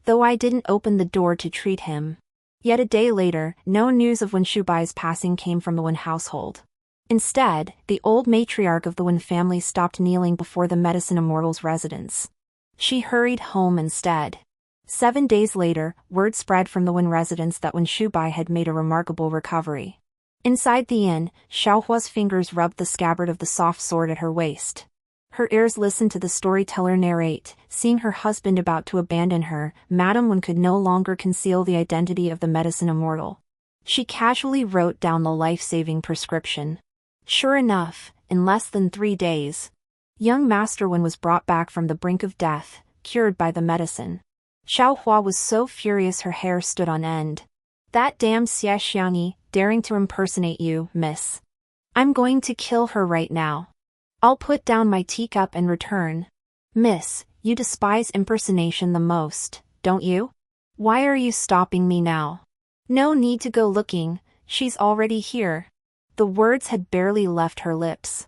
Though I didn't open the door to treat him. Yet a day later, no news of Wen Shubai's passing came from the Wen household. Instead, the old matriarch of the Wen family stopped kneeling before the Medicine Immortal's residence. She hurried home instead. 7 days later, word spread from the Wen residence that Wen Shubai had made a remarkable recovery. Inside the inn, Xiao Hua's fingers rubbed the scabbard of the soft sword at her waist. Her ears listened to the storyteller narrate, seeing her husband about to abandon her, Madame Wen could no longer conceal the identity of the Medicine Immortal. She casually wrote down the life-saving prescription. Sure enough, in less than 3 days, young Master Wen was brought back from the brink of death, cured by the medicine. Xiao Hua was so furious her hair stood on end. That damn Xia Xiangyi, daring to impersonate you, miss. I'm going to kill her right now. I'll put down my teacup and return. Miss, you despise impersonation the most, don't you? Why are you stopping me now? No need to go looking, she's already here. The words had barely left her lips.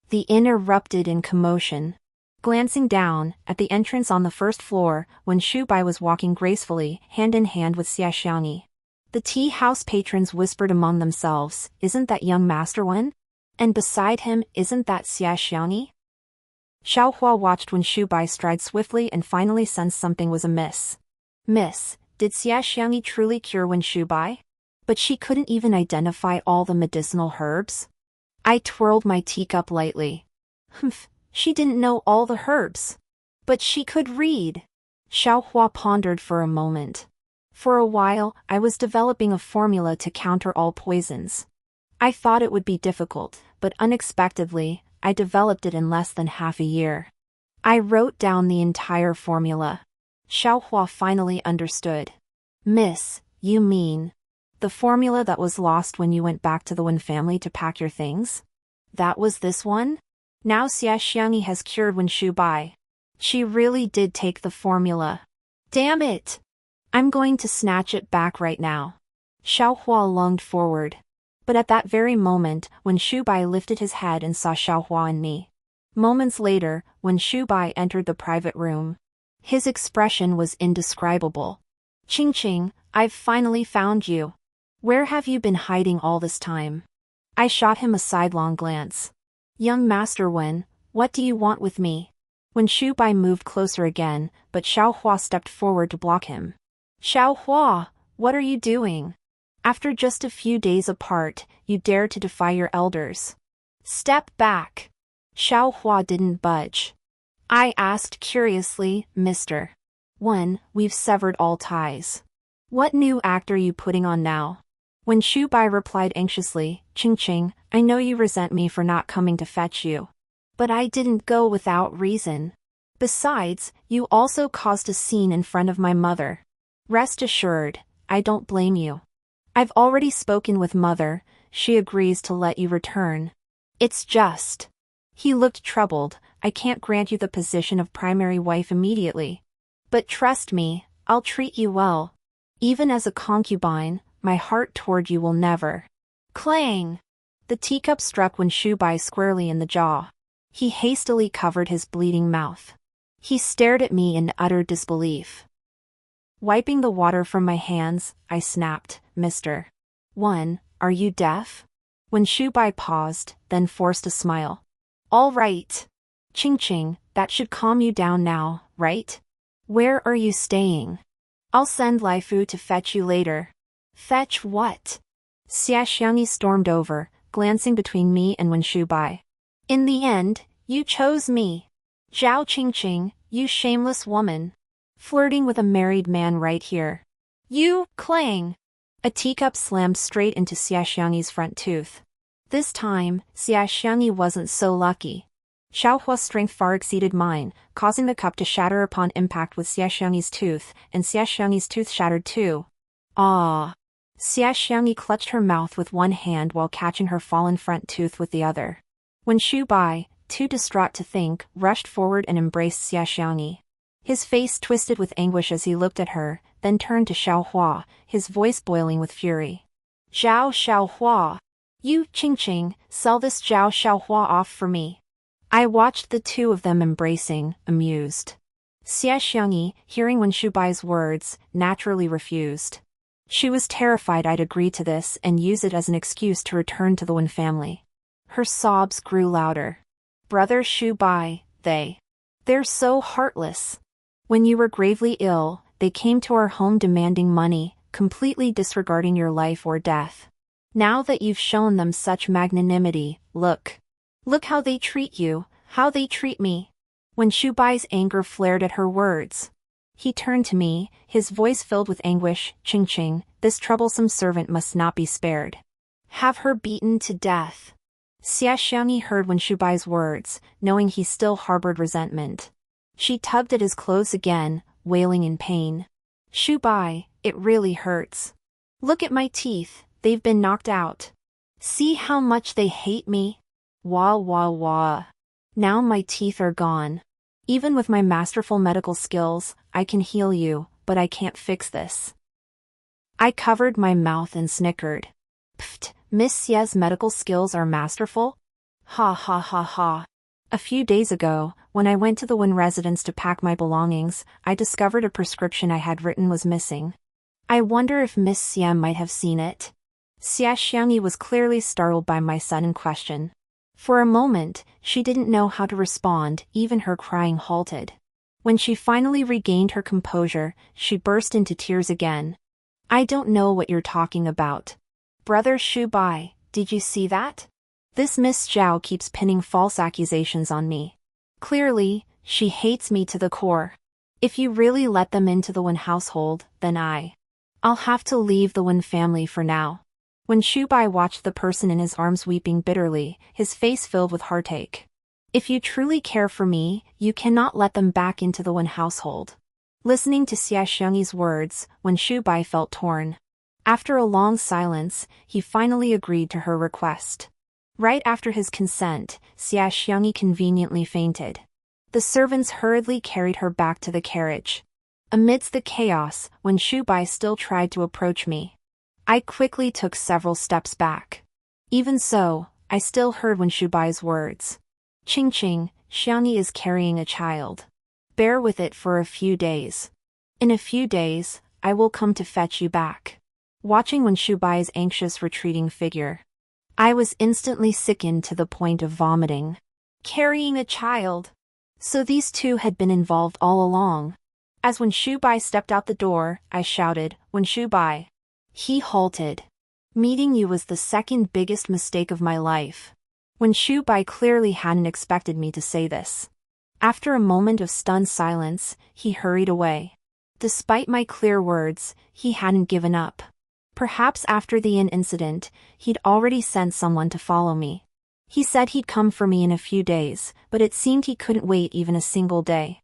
The inn erupted in commotion. Glancing down, at the entrance on the first floor, Wen Shubai was walking gracefully, hand in hand with Xia Xiangyi. The tea house patrons whispered among themselves, isn't that young Master Wen? And beside him, isn't that Xia Xiangyi? Xiao Hua watched Wen Shubai stride swiftly and finally sensed something was amiss. Miss, did Xia Xiangyi truly cure Wen Shubai? But she couldn't even identify all the medicinal herbs? I twirled my teacup lightly. Humph, she didn't know all the herbs. But she could read. Xiao Hua pondered for a moment. For a while, I was developing a formula to counter all poisons. I thought it would be difficult, but unexpectedly, I developed it in less than half a year. I wrote down the entire formula. Xiaohua finally understood. Miss, you mean the formula that was lost when you went back to the Wen family to pack your things? That was this one? Now Xia Xiangyi has cured Wen Shubai. She really did take the formula. Damn it! I'm going to snatch it back right now. Xiaohua lunged forward. But at that very moment, when Shubai lifted his head and saw Xiaohua and me. Moments later, when Shubai entered the private room. His expression was indescribable. Qingqing, I've finally found you. Where have you been hiding all this time? I shot him a sidelong glance. Young Master Wen, what do you want with me? When Shubai moved closer again, but Xiaohua stepped forward to block him. Xiaohua, what are you doing? After just a few days apart, you dare to defy your elders. Step back. Xiaohua didn't budge. I asked curiously, Mr. Wen, we've severed all ties. What new act are you putting on now? When Shubai replied anxiously, Qingqing, I know you resent me for not coming to fetch you. But I didn't go without reason. Besides, you also caused a scene in front of my mother. Rest assured, I don't blame you. I've already spoken with Mother, she agrees to let you return. It's just. He looked troubled, I can't grant you the position of primary wife immediately. But trust me, I'll treat you well. Even as a concubine, my heart toward you will never. Clang! The teacup struck Wen Shubai squarely in the jaw. He hastily covered his bleeding mouth. He stared at me in utter disbelief. Wiping the water from my hands, I snapped, Mr. Wen, are you deaf? When Shubai paused, then forced a smile. All right. Qingqing, that should calm you down now, right? Where are you staying? I'll send Lai Fu to fetch you later. Fetch what? Xia Xiangyi stormed over, glancing between me and Wen Shubai. In the end, you chose me. Zhao Qingqing, you shameless woman. Flirting with a married man right here. You, clang! A teacup slammed straight into Xia Xiangyi's front tooth. This time, Xia Xiangyi wasn't so lucky. Xiaohua's strength far exceeded mine, causing the cup to shatter upon impact with Xia Xiangyi's tooth, and Xia Xiangyi's tooth shattered too. Ah! Xia Xiangyi clutched her mouth with one hand while catching her fallen front tooth with the other. When Shubai, too distraught to think, rushed forward and embraced Xia Xiangyi. His face twisted with anguish as he looked at her, then turned to Xiaohua, his voice boiling with fury. Zhao Xiaohua! You, Qingqing, sell this Zhao Xiaohua off for me. I watched the two of them embracing, amused. Xia Xiangyi, hearing Wen Shubai's words, naturally refused. She was terrified I'd agree to this and use it as an excuse to return to the Wen family. Her sobs grew louder. Brother Shubai, they're so heartless. When you were gravely ill, they came to our home demanding money, completely disregarding your life or death. Now that you've shown them such magnanimity, look how they treat you, how they treat me. When Shubai's anger flared at her words, he turned to me, his voice filled with anguish. Qingqing, this troublesome servant must not be spared. Have her beaten to death. Xia Xiangyi heard Wen Shubai's words, knowing he still harbored resentment. She tugged at his clothes again, wailing in pain. Shubai, it really hurts. Look at my teeth, they've been knocked out. See how much they hate me? Wah wah wah. Now my teeth are gone. Even with my masterful medical skills, I can heal you, but I can't fix this. I covered my mouth and snickered. Pfft, Miss Xia's medical skills are masterful? Ha ha ha ha. A few days ago, when I went to the Wen residence to pack my belongings, I discovered a prescription I had written was missing. I wonder if Miss Xia might have seen it. Xia Xiangyi was clearly startled by my sudden question. For a moment, she didn't know how to respond, even her crying halted. When she finally regained her composure, she burst into tears again. I don't know what you're talking about. Brother Shubai, did you see that? This Miss Zhao keeps pinning false accusations on me. Clearly, she hates me to the core. If you really let them into the Wen household, then I'll have to leave the Wen family for now. When Shubai watched the person in his arms weeping bitterly, his face filled with heartache. If you truly care for me, you cannot let them back into the Wen household. Listening to Xiaoxiang's words, Wen Shubai felt torn. After a long silence, he finally agreed to her request. Right after his consent, Xiaoxiang conveniently fainted. The servants hurriedly carried her back to the carriage. Amidst the chaos, Wen Shubai still tried to approach me. I quickly took several steps back. Even so, I still heard Wen Shubai's words. Qing, Xiangyi is carrying a child. Bear with it for a few days. In a few days, I will come to fetch you back. Watching Wen Shubai's anxious retreating figure, I was instantly sickened to the point of vomiting. Carrying a child. So these two had been involved all along. As Wen Shubai stepped out the door, I shouted, Wen Shubai. He halted. Meeting you was the second biggest mistake of my life. Wen Shubai clearly hadn't expected me to say this. After a moment of stunned silence, he hurried away. Despite my clear words, he hadn't given up. Perhaps after the incident, he'd already sent someone to follow me. He said he'd come for me in a few days, but it seemed he couldn't wait even a single day.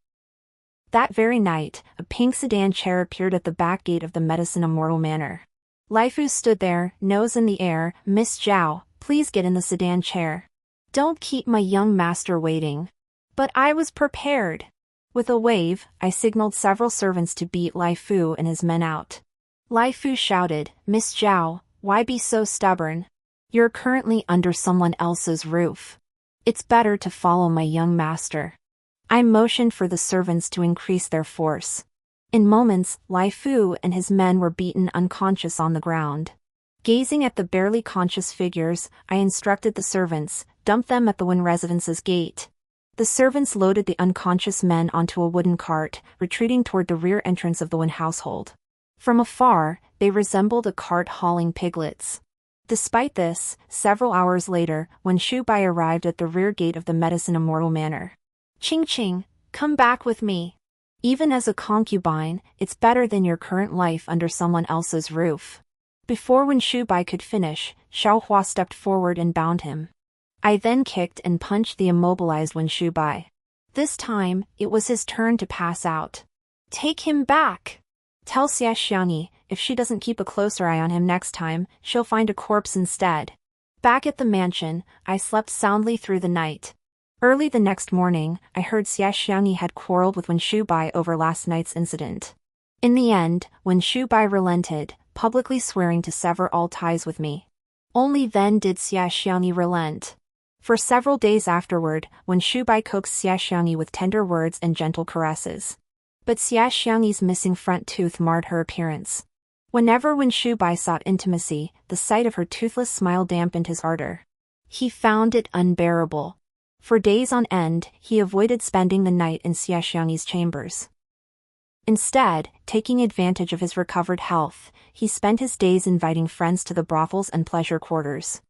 That very night, a pink sedan chair appeared at the back gate of the Medicine Immortal Manor. Lai Fu stood there, nose in the air. Miss Zhao, please get in the sedan chair. Don't keep my young master waiting. But I was prepared. With a wave, I signaled several servants to beat Lai Fu and his men out. Lai Fu shouted, Miss Zhao, why be so stubborn? You're currently under someone else's roof. It's better to follow my young master. I motioned for the servants to increase their force. In moments, Lai Fu and his men were beaten unconscious on the ground. Gazing at the barely conscious figures, I instructed the servants, dump them at the Wen residence's gate. The servants loaded the unconscious men onto a wooden cart, retreating toward the rear entrance of the Wen household. From afar, they resembled a cart hauling piglets. Despite this, several hours later, Wen Shubai arrived at the rear gate of the Medicine Immortal Manor. Qing, come back with me. Even as a concubine, it's better than your current life under someone else's roof. Before Wen Shubai could finish, Xiaohua stepped forward and bound him. I then kicked and punched the immobilized Wen Shubai. This time, it was his turn to pass out. Take him back! Tell Xiaoxiang, if she doesn't keep a closer eye on him next time, she'll find a corpse instead. Back at the mansion, I slept soundly through the night. Early the next morning, I heard Xiaoxiang had quarreled with Wen Shubai over last night's incident. In the end, Wen Shubai relented, publicly swearing to sever all ties with me. Only then did Xiaoxiang relent. For several days afterward, Wen Shubai coaxed Xiaoxiang with tender words and gentle caresses. But Xiaoxiang's missing front tooth marred her appearance. Whenever Wen Shubai sought intimacy, the sight of her toothless smile dampened his ardor. He found it unbearable. For days on end, he avoided spending the night in Xiaoxiang's chambers. Instead, taking advantage of his recovered health, he spent his days inviting friends to the brothels and pleasure quarters.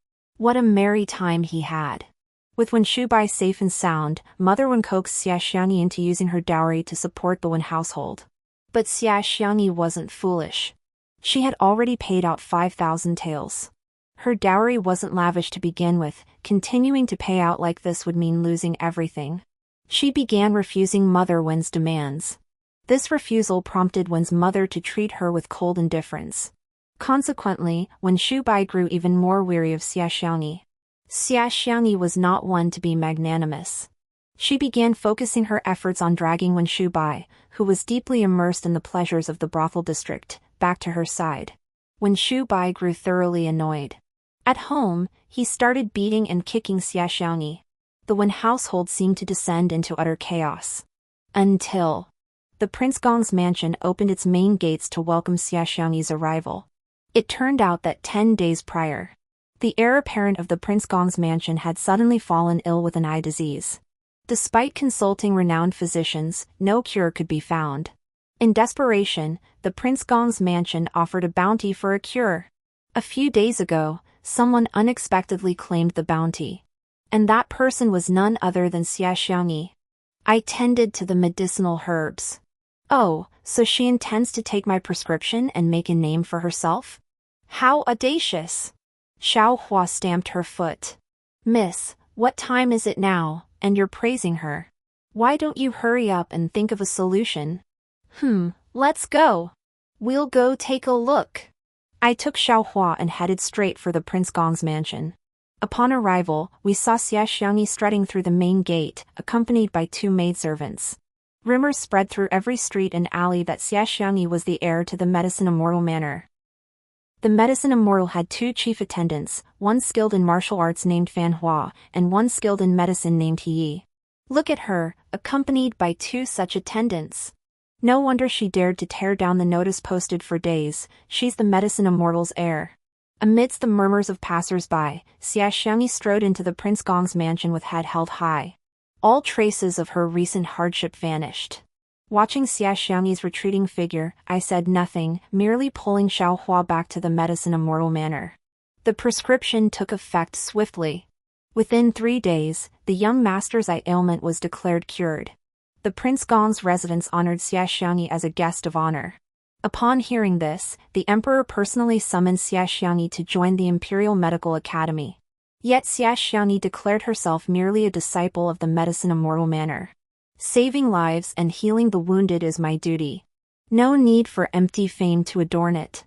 What a merry time he had. With Wen Shubai safe and sound, Mother Wen coaxed Xiaoxiang into using her dowry to support the Wen household. But Xiaoxiang wasn't foolish. She had already paid out 5,000 taels. Her dowry wasn't lavish to begin with, continuing to pay out like this would mean losing everything. She began refusing Mother Wen's demands. This refusal prompted Wen's mother to treat her with cold indifference. Consequently, Wen Shubai grew even more weary of Xiaoxiang. Xiaoxiang was not one to be magnanimous. She began focusing her efforts on dragging Wen Shubai, who was deeply immersed in the pleasures of the brothel district, back to her side. Wen Shubai grew thoroughly annoyed. At home, he started beating and kicking Xiaoxiang. The Wen household seemed to descend into utter chaos. Until the Prince Gong's mansion opened its main gates to welcome Xiaoxiang's arrival. It turned out that 10 days prior, the heir apparent of the Prince Gong's mansion had suddenly fallen ill with an eye disease. Despite consulting renowned physicians, no cure could be found. In desperation, the Prince Gong's mansion offered a bounty for a cure. A few days ago, someone unexpectedly claimed the bounty. And that person was none other than Xiaoxiang. I tended to the medicinal herbs. Oh, so she intends to take my prescription and make a name for herself? How audacious! Xiaohua stamped her foot. Miss, what time is it now, and you're praising her? Why don't you hurry up and think of a solution? Let's go. We'll go take a look. I took Xiaohua and headed straight for the Prince Gong's mansion. Upon arrival, we saw Xia Xiangyi strutting through the main gate, accompanied by 2 maidservants. Rumors spread through every street and alley that Xia Xiangyi was the heir to the Medicine Immortal Manor. The Medicine Immortal had 2 chief attendants, one skilled in martial arts named Fan Hua, and one skilled in medicine named Yi. Look at her, accompanied by 2 such attendants. No wonder she dared to tear down the notice posted for days, she's the Medicine Immortal's heir. Amidst the murmurs of passers-by, Xia Xiangyi strode into the Prince Gong's mansion with head held high. All traces of her recent hardship vanished. Watching Xia Xiangyi's retreating figure, I said nothing, merely pulling Xiaohua back to the Medicine Immortal Manor. The prescription took effect swiftly. Within 3 days, the young master's eye ailment was declared cured. The Prince Gong's residence honored Xia Xiangyi as a guest of honor. Upon hearing this, the emperor personally summoned Xia Xiangyi to join the Imperial Medical Academy. Yet Xia Xiangyi declared herself merely a disciple of the Medicine Immortal Manor. Saving lives and healing the wounded is my duty. No need for empty fame to adorn it.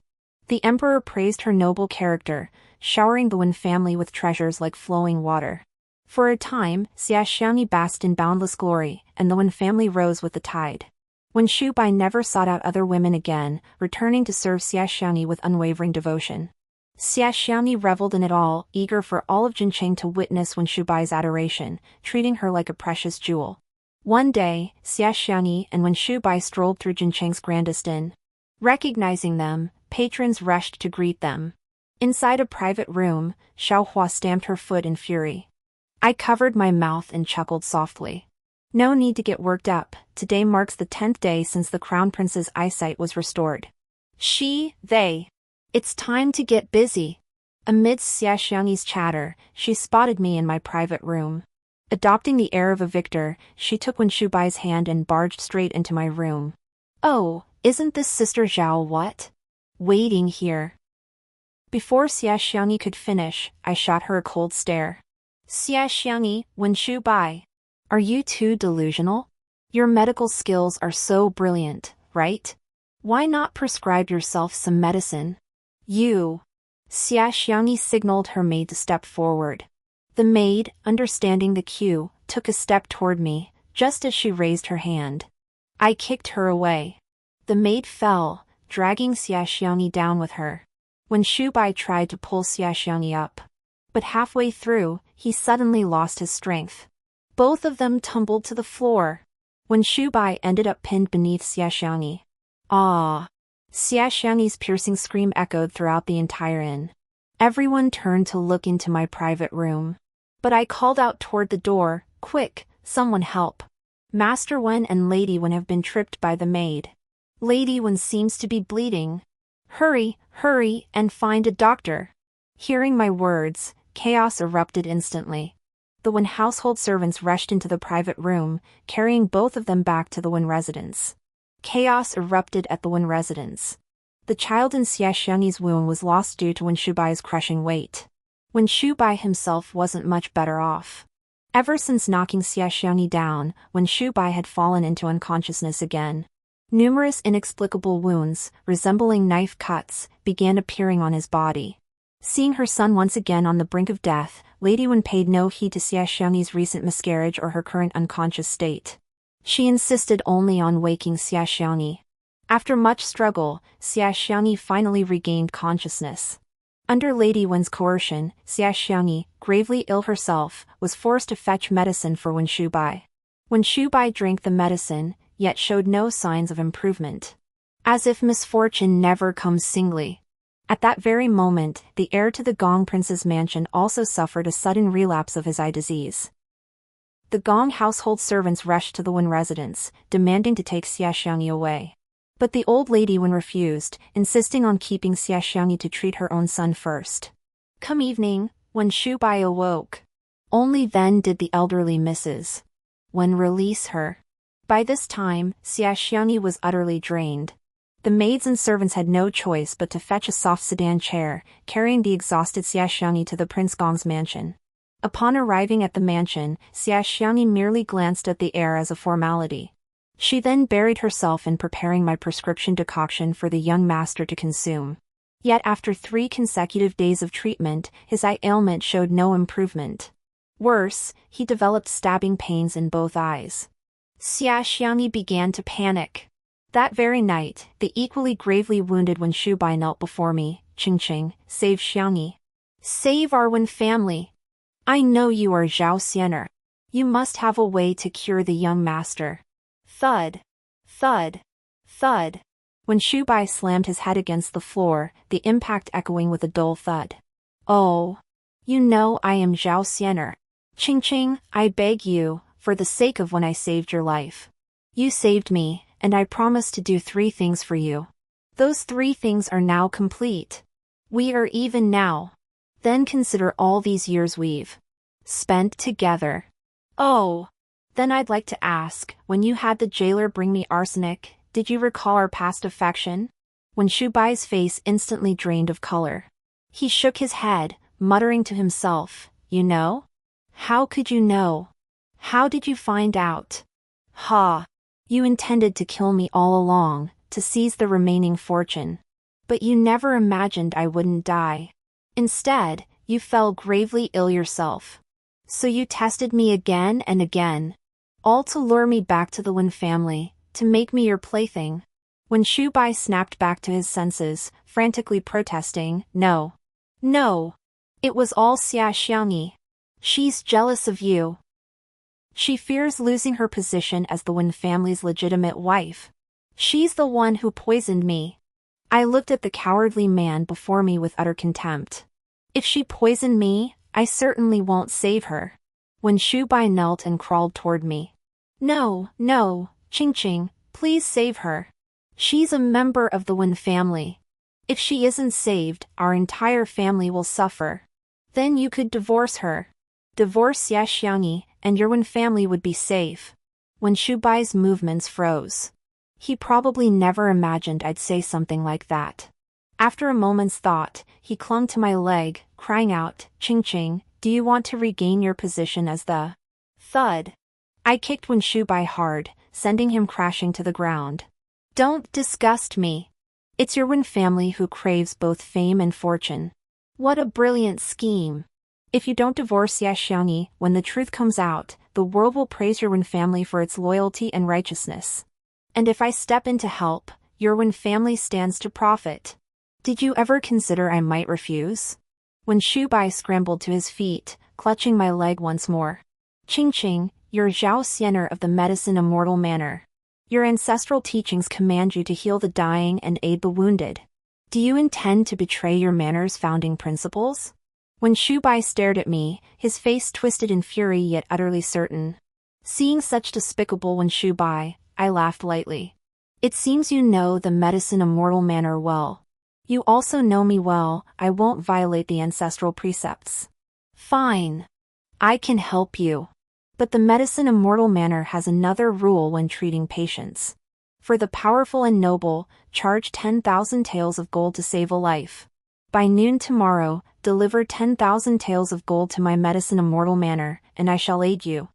The emperor praised her noble character, showering the Wen family with treasures like flowing water. For a time, Xia Xiangyi basked in boundless glory, and the Wen family rose with the tide. Wen Shubai never sought out other women again, returning to serve Xia Xiangyi with unwavering devotion. Xia Xiangyi reveled in it all, eager for all of Jincheng to witness Wen Shubai's adoration, treating her like a precious jewel. One day, Xia Xiangyi and Wen Shubai strolled through Jincheng's grandest inn. Recognizing them, patrons rushed to greet them. Inside a private room, Xiaohua stamped her foot in fury. I covered my mouth and chuckled softly. No need to get worked up, today marks the 10th day since the Crown Prince's eyesight was restored. They. It's time to get busy. Amidst Xia Xiangyi's chatter, she spotted me in my private room. Adopting the air of a victor, she took Wen Shubai's hand and barged straight into my room. Oh, isn't this Sister Zhao what? Waiting here. Before Xia Xiangyi could finish, I shot her a cold stare. Xia Xiangyi, Wen Shubai. Are you too delusional? Your medical skills are so brilliant, right? Why not prescribe yourself some medicine? You. Xia Xiangyi signaled her maid to step forward. The maid, understanding the cue, took a step toward me, just as she raised her hand. I kicked her away. The maid fell, dragging Xia Xiangyi down with her. Wen Shubai tried to pull Xia Xiangyi up. But halfway through, he suddenly lost his strength. Both of them tumbled to the floor. Wen Shubai ended up pinned beneath Xia Xiangyi. Ah! Xia Xiangyi's piercing scream echoed throughout the entire inn. Everyone turned to look into my private room. But I called out toward the door, "Quick, someone help. Master Wen and Lady Wen have been tripped by the maid. Lady Wen seems to be bleeding. Hurry, hurry, and find a doctor." Hearing my words, chaos erupted instantly. The Wen household servants rushed into the private room, carrying both of them back to the Wen residence. Chaos erupted at the Wen residence. The child in Xia Xiangyi's wound was lost due to Wen Shubai's crushing weight. Wen Shubai himself wasn't much better off. Ever since knocking Xia Xiangyi down, Wen Shubai had fallen into unconsciousness again. Numerous inexplicable wounds, resembling knife cuts, began appearing on his body. Seeing her son once again on the brink of death, Lady Wen paid no heed to Xia Xiangyi's recent miscarriage or her current unconscious state. She insisted only on waking Xia Xiangyi. After much struggle, Xia Xiangyi finally regained consciousness. Under Lady Wen's coercion, Xia Xiangyi, gravely ill herself, was forced to fetch medicine for Wen Shubai. Wen Shubai drank the medicine, yet showed no signs of improvement. As if misfortune never comes singly. At that very moment, the heir to the Gong Prince's mansion also suffered a sudden relapse of his eye disease. The Gong household servants rushed to the Wen residence, demanding to take Xia Xiangyi away. But the old lady Wen refused, insisting on keeping Xia Xiangyi to treat her own son first. Come evening, when Shubai awoke. Only then did the elderly Mrs. Wen release her. By this time, Xia Xiangyi was utterly drained. The maids and servants had no choice but to fetch a soft sedan chair, carrying the exhausted Xia Xiangyi to the Prince Gong's mansion. Upon arriving at the mansion, Xia Xiangyi merely glanced at the heir as a formality. She then buried herself in preparing my prescription decoction for the young master to consume. Yet after 3 consecutive days of treatment, his eye ailment showed no improvement. Worse, he developed stabbing pains in both eyes. Xiaoxiangyi began to panic. That very night, the equally gravely wounded Wen Shubai knelt before me. Qingqing, save Xiangyi. Save our Wen family. I know you are Zhao Xianer. You must have a way to cure the young master. Thud. Thud. Thud. When Shubai slammed his head against the floor, the impact echoing with a dull thud. Oh. You know I am Zhao Xianer. Qingqing, I beg you, for the sake of when I saved your life. You saved me, and I promise to do 3 things for you. Those 3 things are now complete. We are even now. Then consider all these years we've spent together. Oh. Then I'd like to ask, when you had the jailer bring me arsenic, did you recall our past affection? When Shubai's face instantly drained of color. He shook his head, muttering to himself, you know? How could you know? How did you find out? Ha! You intended to kill me all along, to seize the remaining fortune. But you never imagined I wouldn't die. Instead, you fell gravely ill yourself. So you tested me again and again. All to lure me back to the Wen family, to make me your plaything. When Shubai snapped back to his senses, frantically protesting, no. No. It was all Xiaoxiangyi. She's jealous of you. She fears losing her position as the Wen family's legitimate wife. She's the one who poisoned me. I looked at the cowardly man before me with utter contempt. If she poisoned me, I certainly won't save her. When Shubai knelt and crawled toward me. No, no, Qingqing, please save her. She's a member of the Wen family. If she isn't saved, our entire family will suffer. Then you could divorce her. Divorce Xiaoxiangyi, and your Wen family would be safe. When Shubai's movements froze. He probably never imagined I'd say something like that. After a moment's thought, he clung to my leg, crying out, Qingqing, do you want to regain your position as the thud? I kicked Wen Shubai hard, sending him crashing to the ground. Don't disgust me. It's your Wen family who craves both fame and fortune. What a brilliant scheme. If you don't divorce Xiaoxiangyi, when the truth comes out, the world will praise your Wen family for its loyalty and righteousness. And if I step in to help, your Wen family stands to profit. Did you ever consider I might refuse? When Shubai scrambled to his feet, clutching my leg once more. Qingqing, you're Zhao Xianer of the medicine immortal manor. Your ancestral teachings command you to heal the dying and aid the wounded. Do you intend to betray your manor's founding principles? When Shubai stared at me, his face twisted in fury yet utterly certain. Seeing such despicable Wen Shubai, I laughed lightly. It seems you know the medicine immortal manor well. You also know me well, I won't violate the ancestral precepts. Fine. I can help you. But the medicine immortal manor has another rule when treating patients. For the powerful and noble, charge 10,000 taels of gold to save a life. By noon tomorrow, deliver 10,000 taels of gold to my medicine immortal manor, and I shall aid you.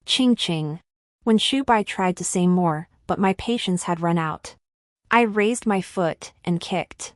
Qingqing. When Shubai tried to say more, but my patience had run out. I raised my foot and kicked.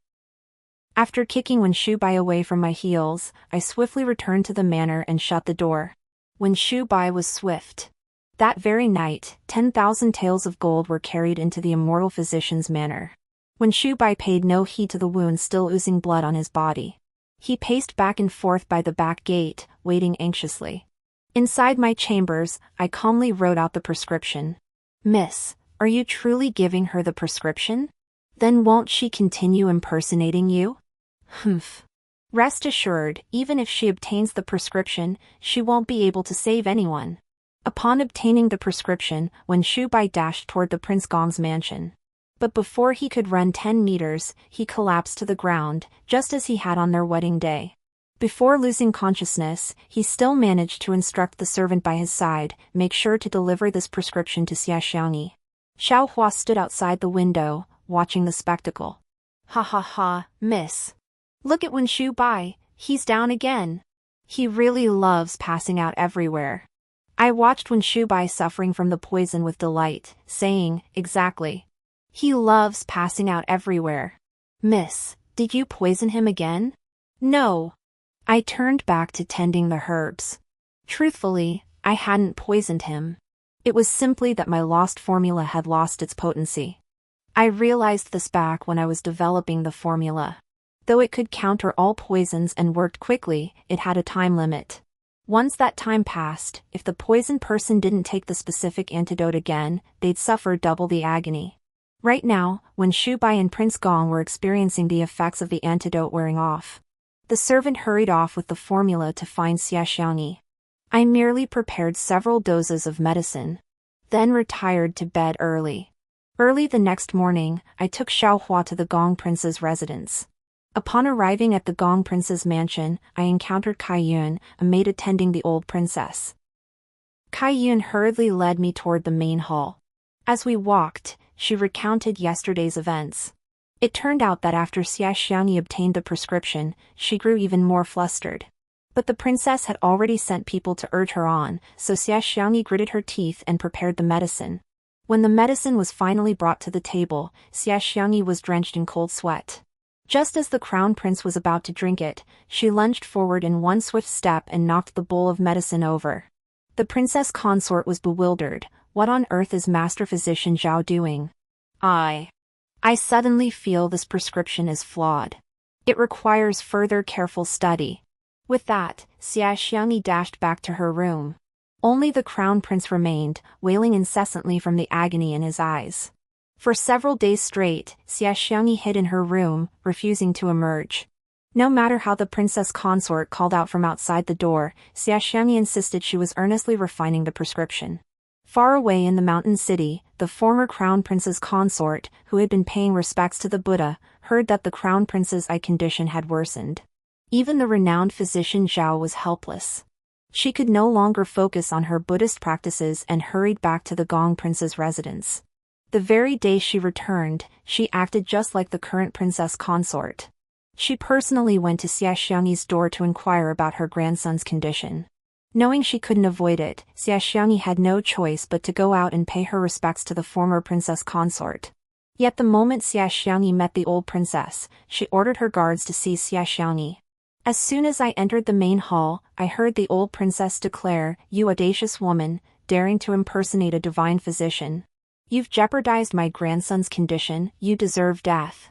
After kicking Wen Shubai away from my heels, I swiftly returned to the manor and shut the door. Wen Shubai was swift. That very night, 10,000 taels of gold were carried into the immortal physician's manor. Wen Shubai paid no heed to the wound still oozing blood on his body. He paced back and forth by the back gate, waiting anxiously. Inside my chambers, I calmly wrote out the prescription. Miss, are you truly giving her the prescription? Then won't she continue impersonating you? Humph. Rest assured, even if she obtains the prescription, she won't be able to save anyone. Upon obtaining the prescription, Wen Shubai dashed toward the Prince Gong's mansion. But before he could run 10 meters, he collapsed to the ground, just as he had on their wedding day. Before losing consciousness, he still managed to instruct the servant by his side, make sure to deliver this prescription to Xiaoxiangyi. Xiao Hua stood outside the window, watching the spectacle. Ha ha ha, miss. Look at Wen Shubai, he's down again. He really loves passing out everywhere. I watched when Shubai suffering from the poison with delight, saying, "Exactly. He loves passing out everywhere." "Miss, did you poison him again?" "No." I turned back to tending the herbs. Truthfully, I hadn't poisoned him. It was simply that my lost formula had lost its potency. I realized this back when I was developing the formula. Though it could counter all poisons and worked quickly, it had a time limit. Once that time passed, if the poisoned person didn't take the specific antidote again, they'd suffer double the agony. Right now, when Shubai and Prince Gong were experiencing the effects of the antidote wearing off, the servant hurried off with the formula to find Xiaoxiangyi. I merely prepared several doses of medicine, then retired to bed early. Early the next morning, I took Xiaohua to the Gong Prince's residence. Upon arriving at the Gong Prince's mansion, I encountered Kai Yun, a maid attending the old princess. Kai Yun hurriedly led me toward the main hall. As we walked, she recounted yesterday's events. It turned out that after Xiaoxiangyi obtained the prescription, she grew even more flustered. But the princess had already sent people to urge her on, so Xiaoxiangyi gritted her teeth and prepared the medicine. When the medicine was finally brought to the table, Xiaoxiangyi was drenched in cold sweat. Just as the crown prince was about to drink it, she lunged forward in one swift step and knocked the bowl of medicine over. The princess consort was bewildered. What on earth is Master Physician Zhao doing? I suddenly feel this prescription is flawed. It requires further careful study. With that, Xiaoxiangyi dashed back to her room. Only the crown prince remained, wailing incessantly from the agony in his eyes. For several days straight, Xiaoxiangyi hid in her room, refusing to emerge. No matter how the princess consort called out from outside the door, Xiaoxiangyi insisted she was earnestly refining the prescription. Far away in the mountain city, the former crown prince's consort, who had been paying respects to the Buddha, heard that the crown prince's eye condition had worsened. Even the renowned physician Zhao was helpless. She could no longer focus on her Buddhist practices and hurried back to the Gong prince's residence. The very day she returned, she acted just like the current princess consort. She personally went to Xiaoxiangyi's door to inquire about her grandson's condition. Knowing she couldn't avoid it, Xiaoxiangyi had no choice but to go out and pay her respects to the former princess consort. Yet the moment Xiaoxiangyi met the old princess, she ordered her guards to seize Xiaoxiangyi. As soon as I entered the main hall, I heard the old princess declare, "You audacious woman, daring to impersonate a divine physician. You've jeopardized my grandson's condition, you deserve death."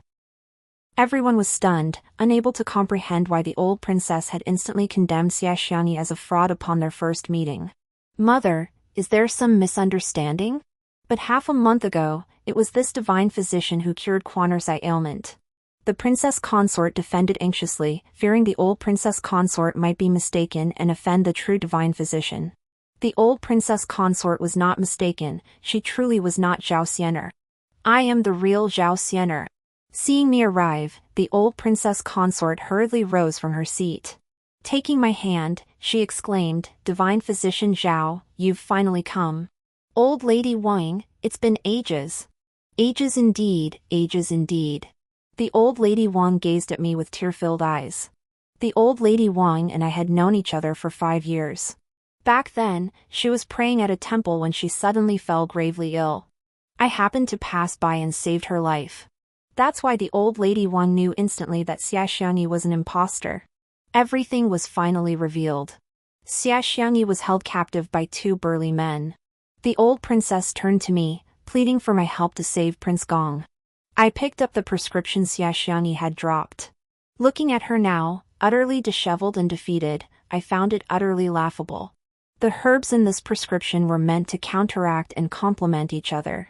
Everyone was stunned, unable to comprehend why the old princess had instantly condemned Xiaoxiangyi as a fraud upon their first meeting. "Mother, is there some misunderstanding? But half a month ago, it was this divine physician who cured Quaner's eye ailment." The princess consort defended anxiously, fearing the old princess consort might be mistaken and offend the true divine physician. The old princess consort was not mistaken, she truly was not Zhao Xianer. "I am the real Zhao Xianer." Seeing me arrive, the old princess consort hurriedly rose from her seat. Taking my hand, she exclaimed, "Divine physician Zhao, you've finally come. Old lady Wang, it's been ages." "Ages indeed, ages indeed." The old lady Wang gazed at me with tear-filled eyes. The old lady Wang and I had known each other for 5 years. Back then, she was praying at a temple when she suddenly fell gravely ill. I happened to pass by and saved her life. That's why the old lady Wang knew instantly that Xiaoxiangyi was an impostor. Everything was finally revealed. Xiaoxiangyi was held captive by 2 burly men. The old princess turned to me, pleading for my help to save Prince Gong. I picked up the prescription Xiaoxiangyi had dropped. Looking at her now, utterly disheveled and defeated, I found it utterly laughable. The herbs in this prescription were meant to counteract and complement each other.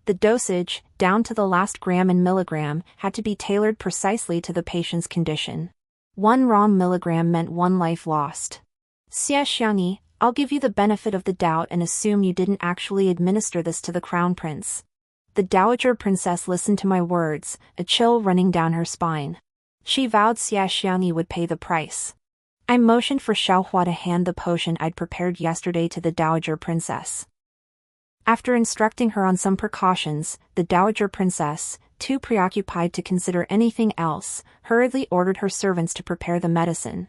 The dosage, down to the last gram and milligram, had to be tailored precisely to the patient's condition. 1 wrong milligram meant 1 life lost. "Xiaoxiangyi, I'll give you the benefit of the doubt and assume you didn't actually administer this to the crown prince." The dowager princess listened to my words, a chill running down her spine. She vowed Xiaoxiangyi would pay the price. I motioned for Xiaohua to hand the potion I'd prepared yesterday to the dowager princess. After instructing her on some precautions, the dowager princess, too preoccupied to consider anything else, hurriedly ordered her servants to prepare the medicine.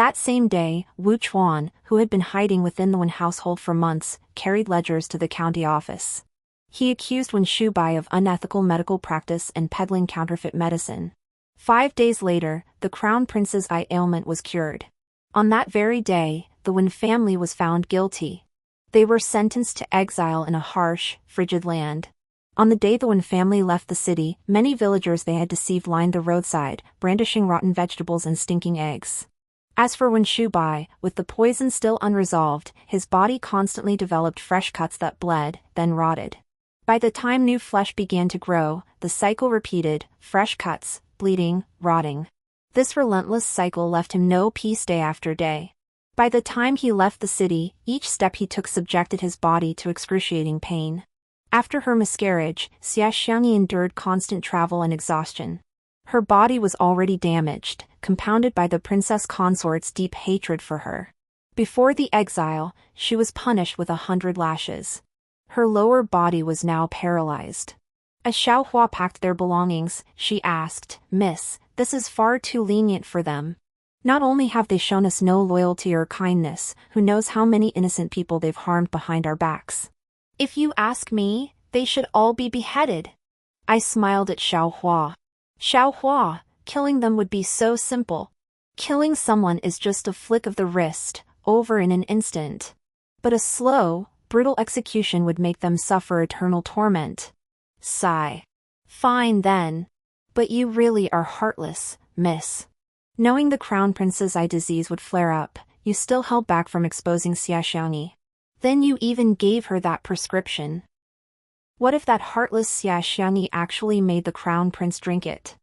That same day, Wu Chuan, who had been hiding within the Wen household for months, carried ledgers to the county office. He accused Wen Shubai of unethical medical practice and peddling counterfeit medicine. 5 days later, the crown prince's eye ailment was cured. On that very day, the Wen family was found guilty. They were sentenced to exile in a harsh, frigid land. On the day the Wen family left the city, many villagers they had deceived lined the roadside, brandishing rotten vegetables and stinking eggs. As for Wen Shubai, with the poison still unresolved, his body constantly developed fresh cuts that bled, then rotted. By the time new flesh began to grow, the cycle repeated: fresh cuts, bleeding, rotting. This relentless cycle left him no peace day after day. By the time he left the city, each step he took subjected his body to excruciating pain. After her miscarriage, Xia Xiangyi endured constant travel and exhaustion. Her body was already damaged, compounded by the princess consort's deep hatred for her. Before the exile, she was punished with 100 lashes. Her lower body was now paralyzed. As Xiaohua packed their belongings, she asked, "Miss, this is far too lenient for them. Not only have they shown us no loyalty or kindness, who knows how many innocent people they've harmed behind our backs. If you ask me, they should all be beheaded." I smiled at Xiaohua. Xiaohua, killing them would be so simple. Killing someone is just a flick of the wrist, over in an instant. But a slow, brutal execution would make them suffer eternal torment. Sigh. Fine then. But you really are heartless, miss. Knowing the crown prince's eye disease would flare up, you still held back from exposing Xia Xiangyi. Then you even gave her that prescription. What if that heartless Xia Xiangyi actually made the crown prince drink it?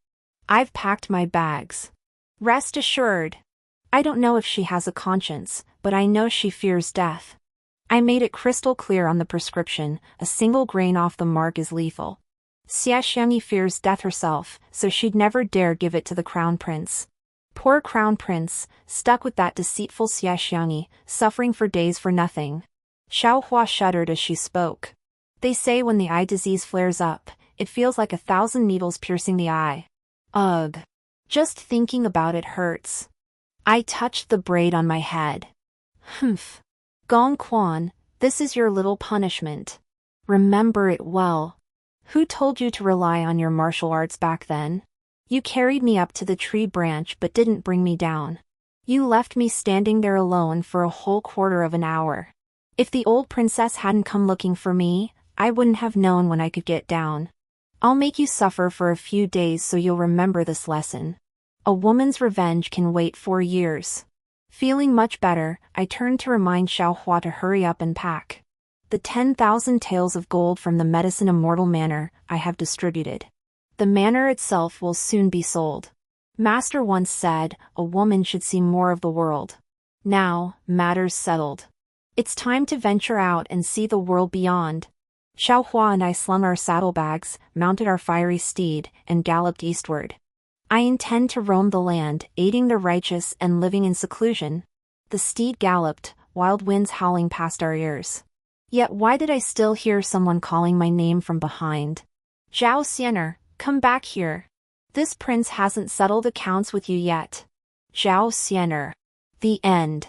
I've packed my bags. Rest assured. I don't know if she has a conscience, but I know she fears death. I made it crystal clear on the prescription: a single grain off the mark is lethal. Xia Xiangyi fears death herself, so she'd never dare give it to the crown prince. Poor crown prince, stuck with that deceitful Xia Xiangyi, suffering for days for nothing. Xiaohua shuddered as she spoke. They say when the eye disease flares up, it feels like 1,000 needles piercing the eye. Ugh. Just thinking about it hurts. I touched the braid on my head. Humph. Gong Quan, this is your little punishment. Remember it well. Who told you to rely on your martial arts back then? You carried me up to the tree branch but didn't bring me down. You left me standing there alone for a whole quarter of an hour. If the old princess hadn't come looking for me, I wouldn't have known when I could get down. I'll make you suffer for a few days so you'll remember this lesson. A woman's revenge can wait 4 years. Feeling much better, I turned to remind Xiaohua to hurry up and pack. The 10,000 taels of gold from the Medicine Immortal Manor, I have distributed. The manor itself will soon be sold. Master once said, a woman should see more of the world. Now, matters settled. It's time to venture out and see the world beyond. Xiaohua and I slung our saddlebags, mounted our fiery steed, and galloped eastward. I intend to roam the land, aiding the righteous and living in seclusion. The steed galloped, wild winds howling past our ears. Yet why did I still hear someone calling my name from behind? Zhao Xiener, come back here. This prince hasn't settled accounts with you yet. Zhao Xiener. The end.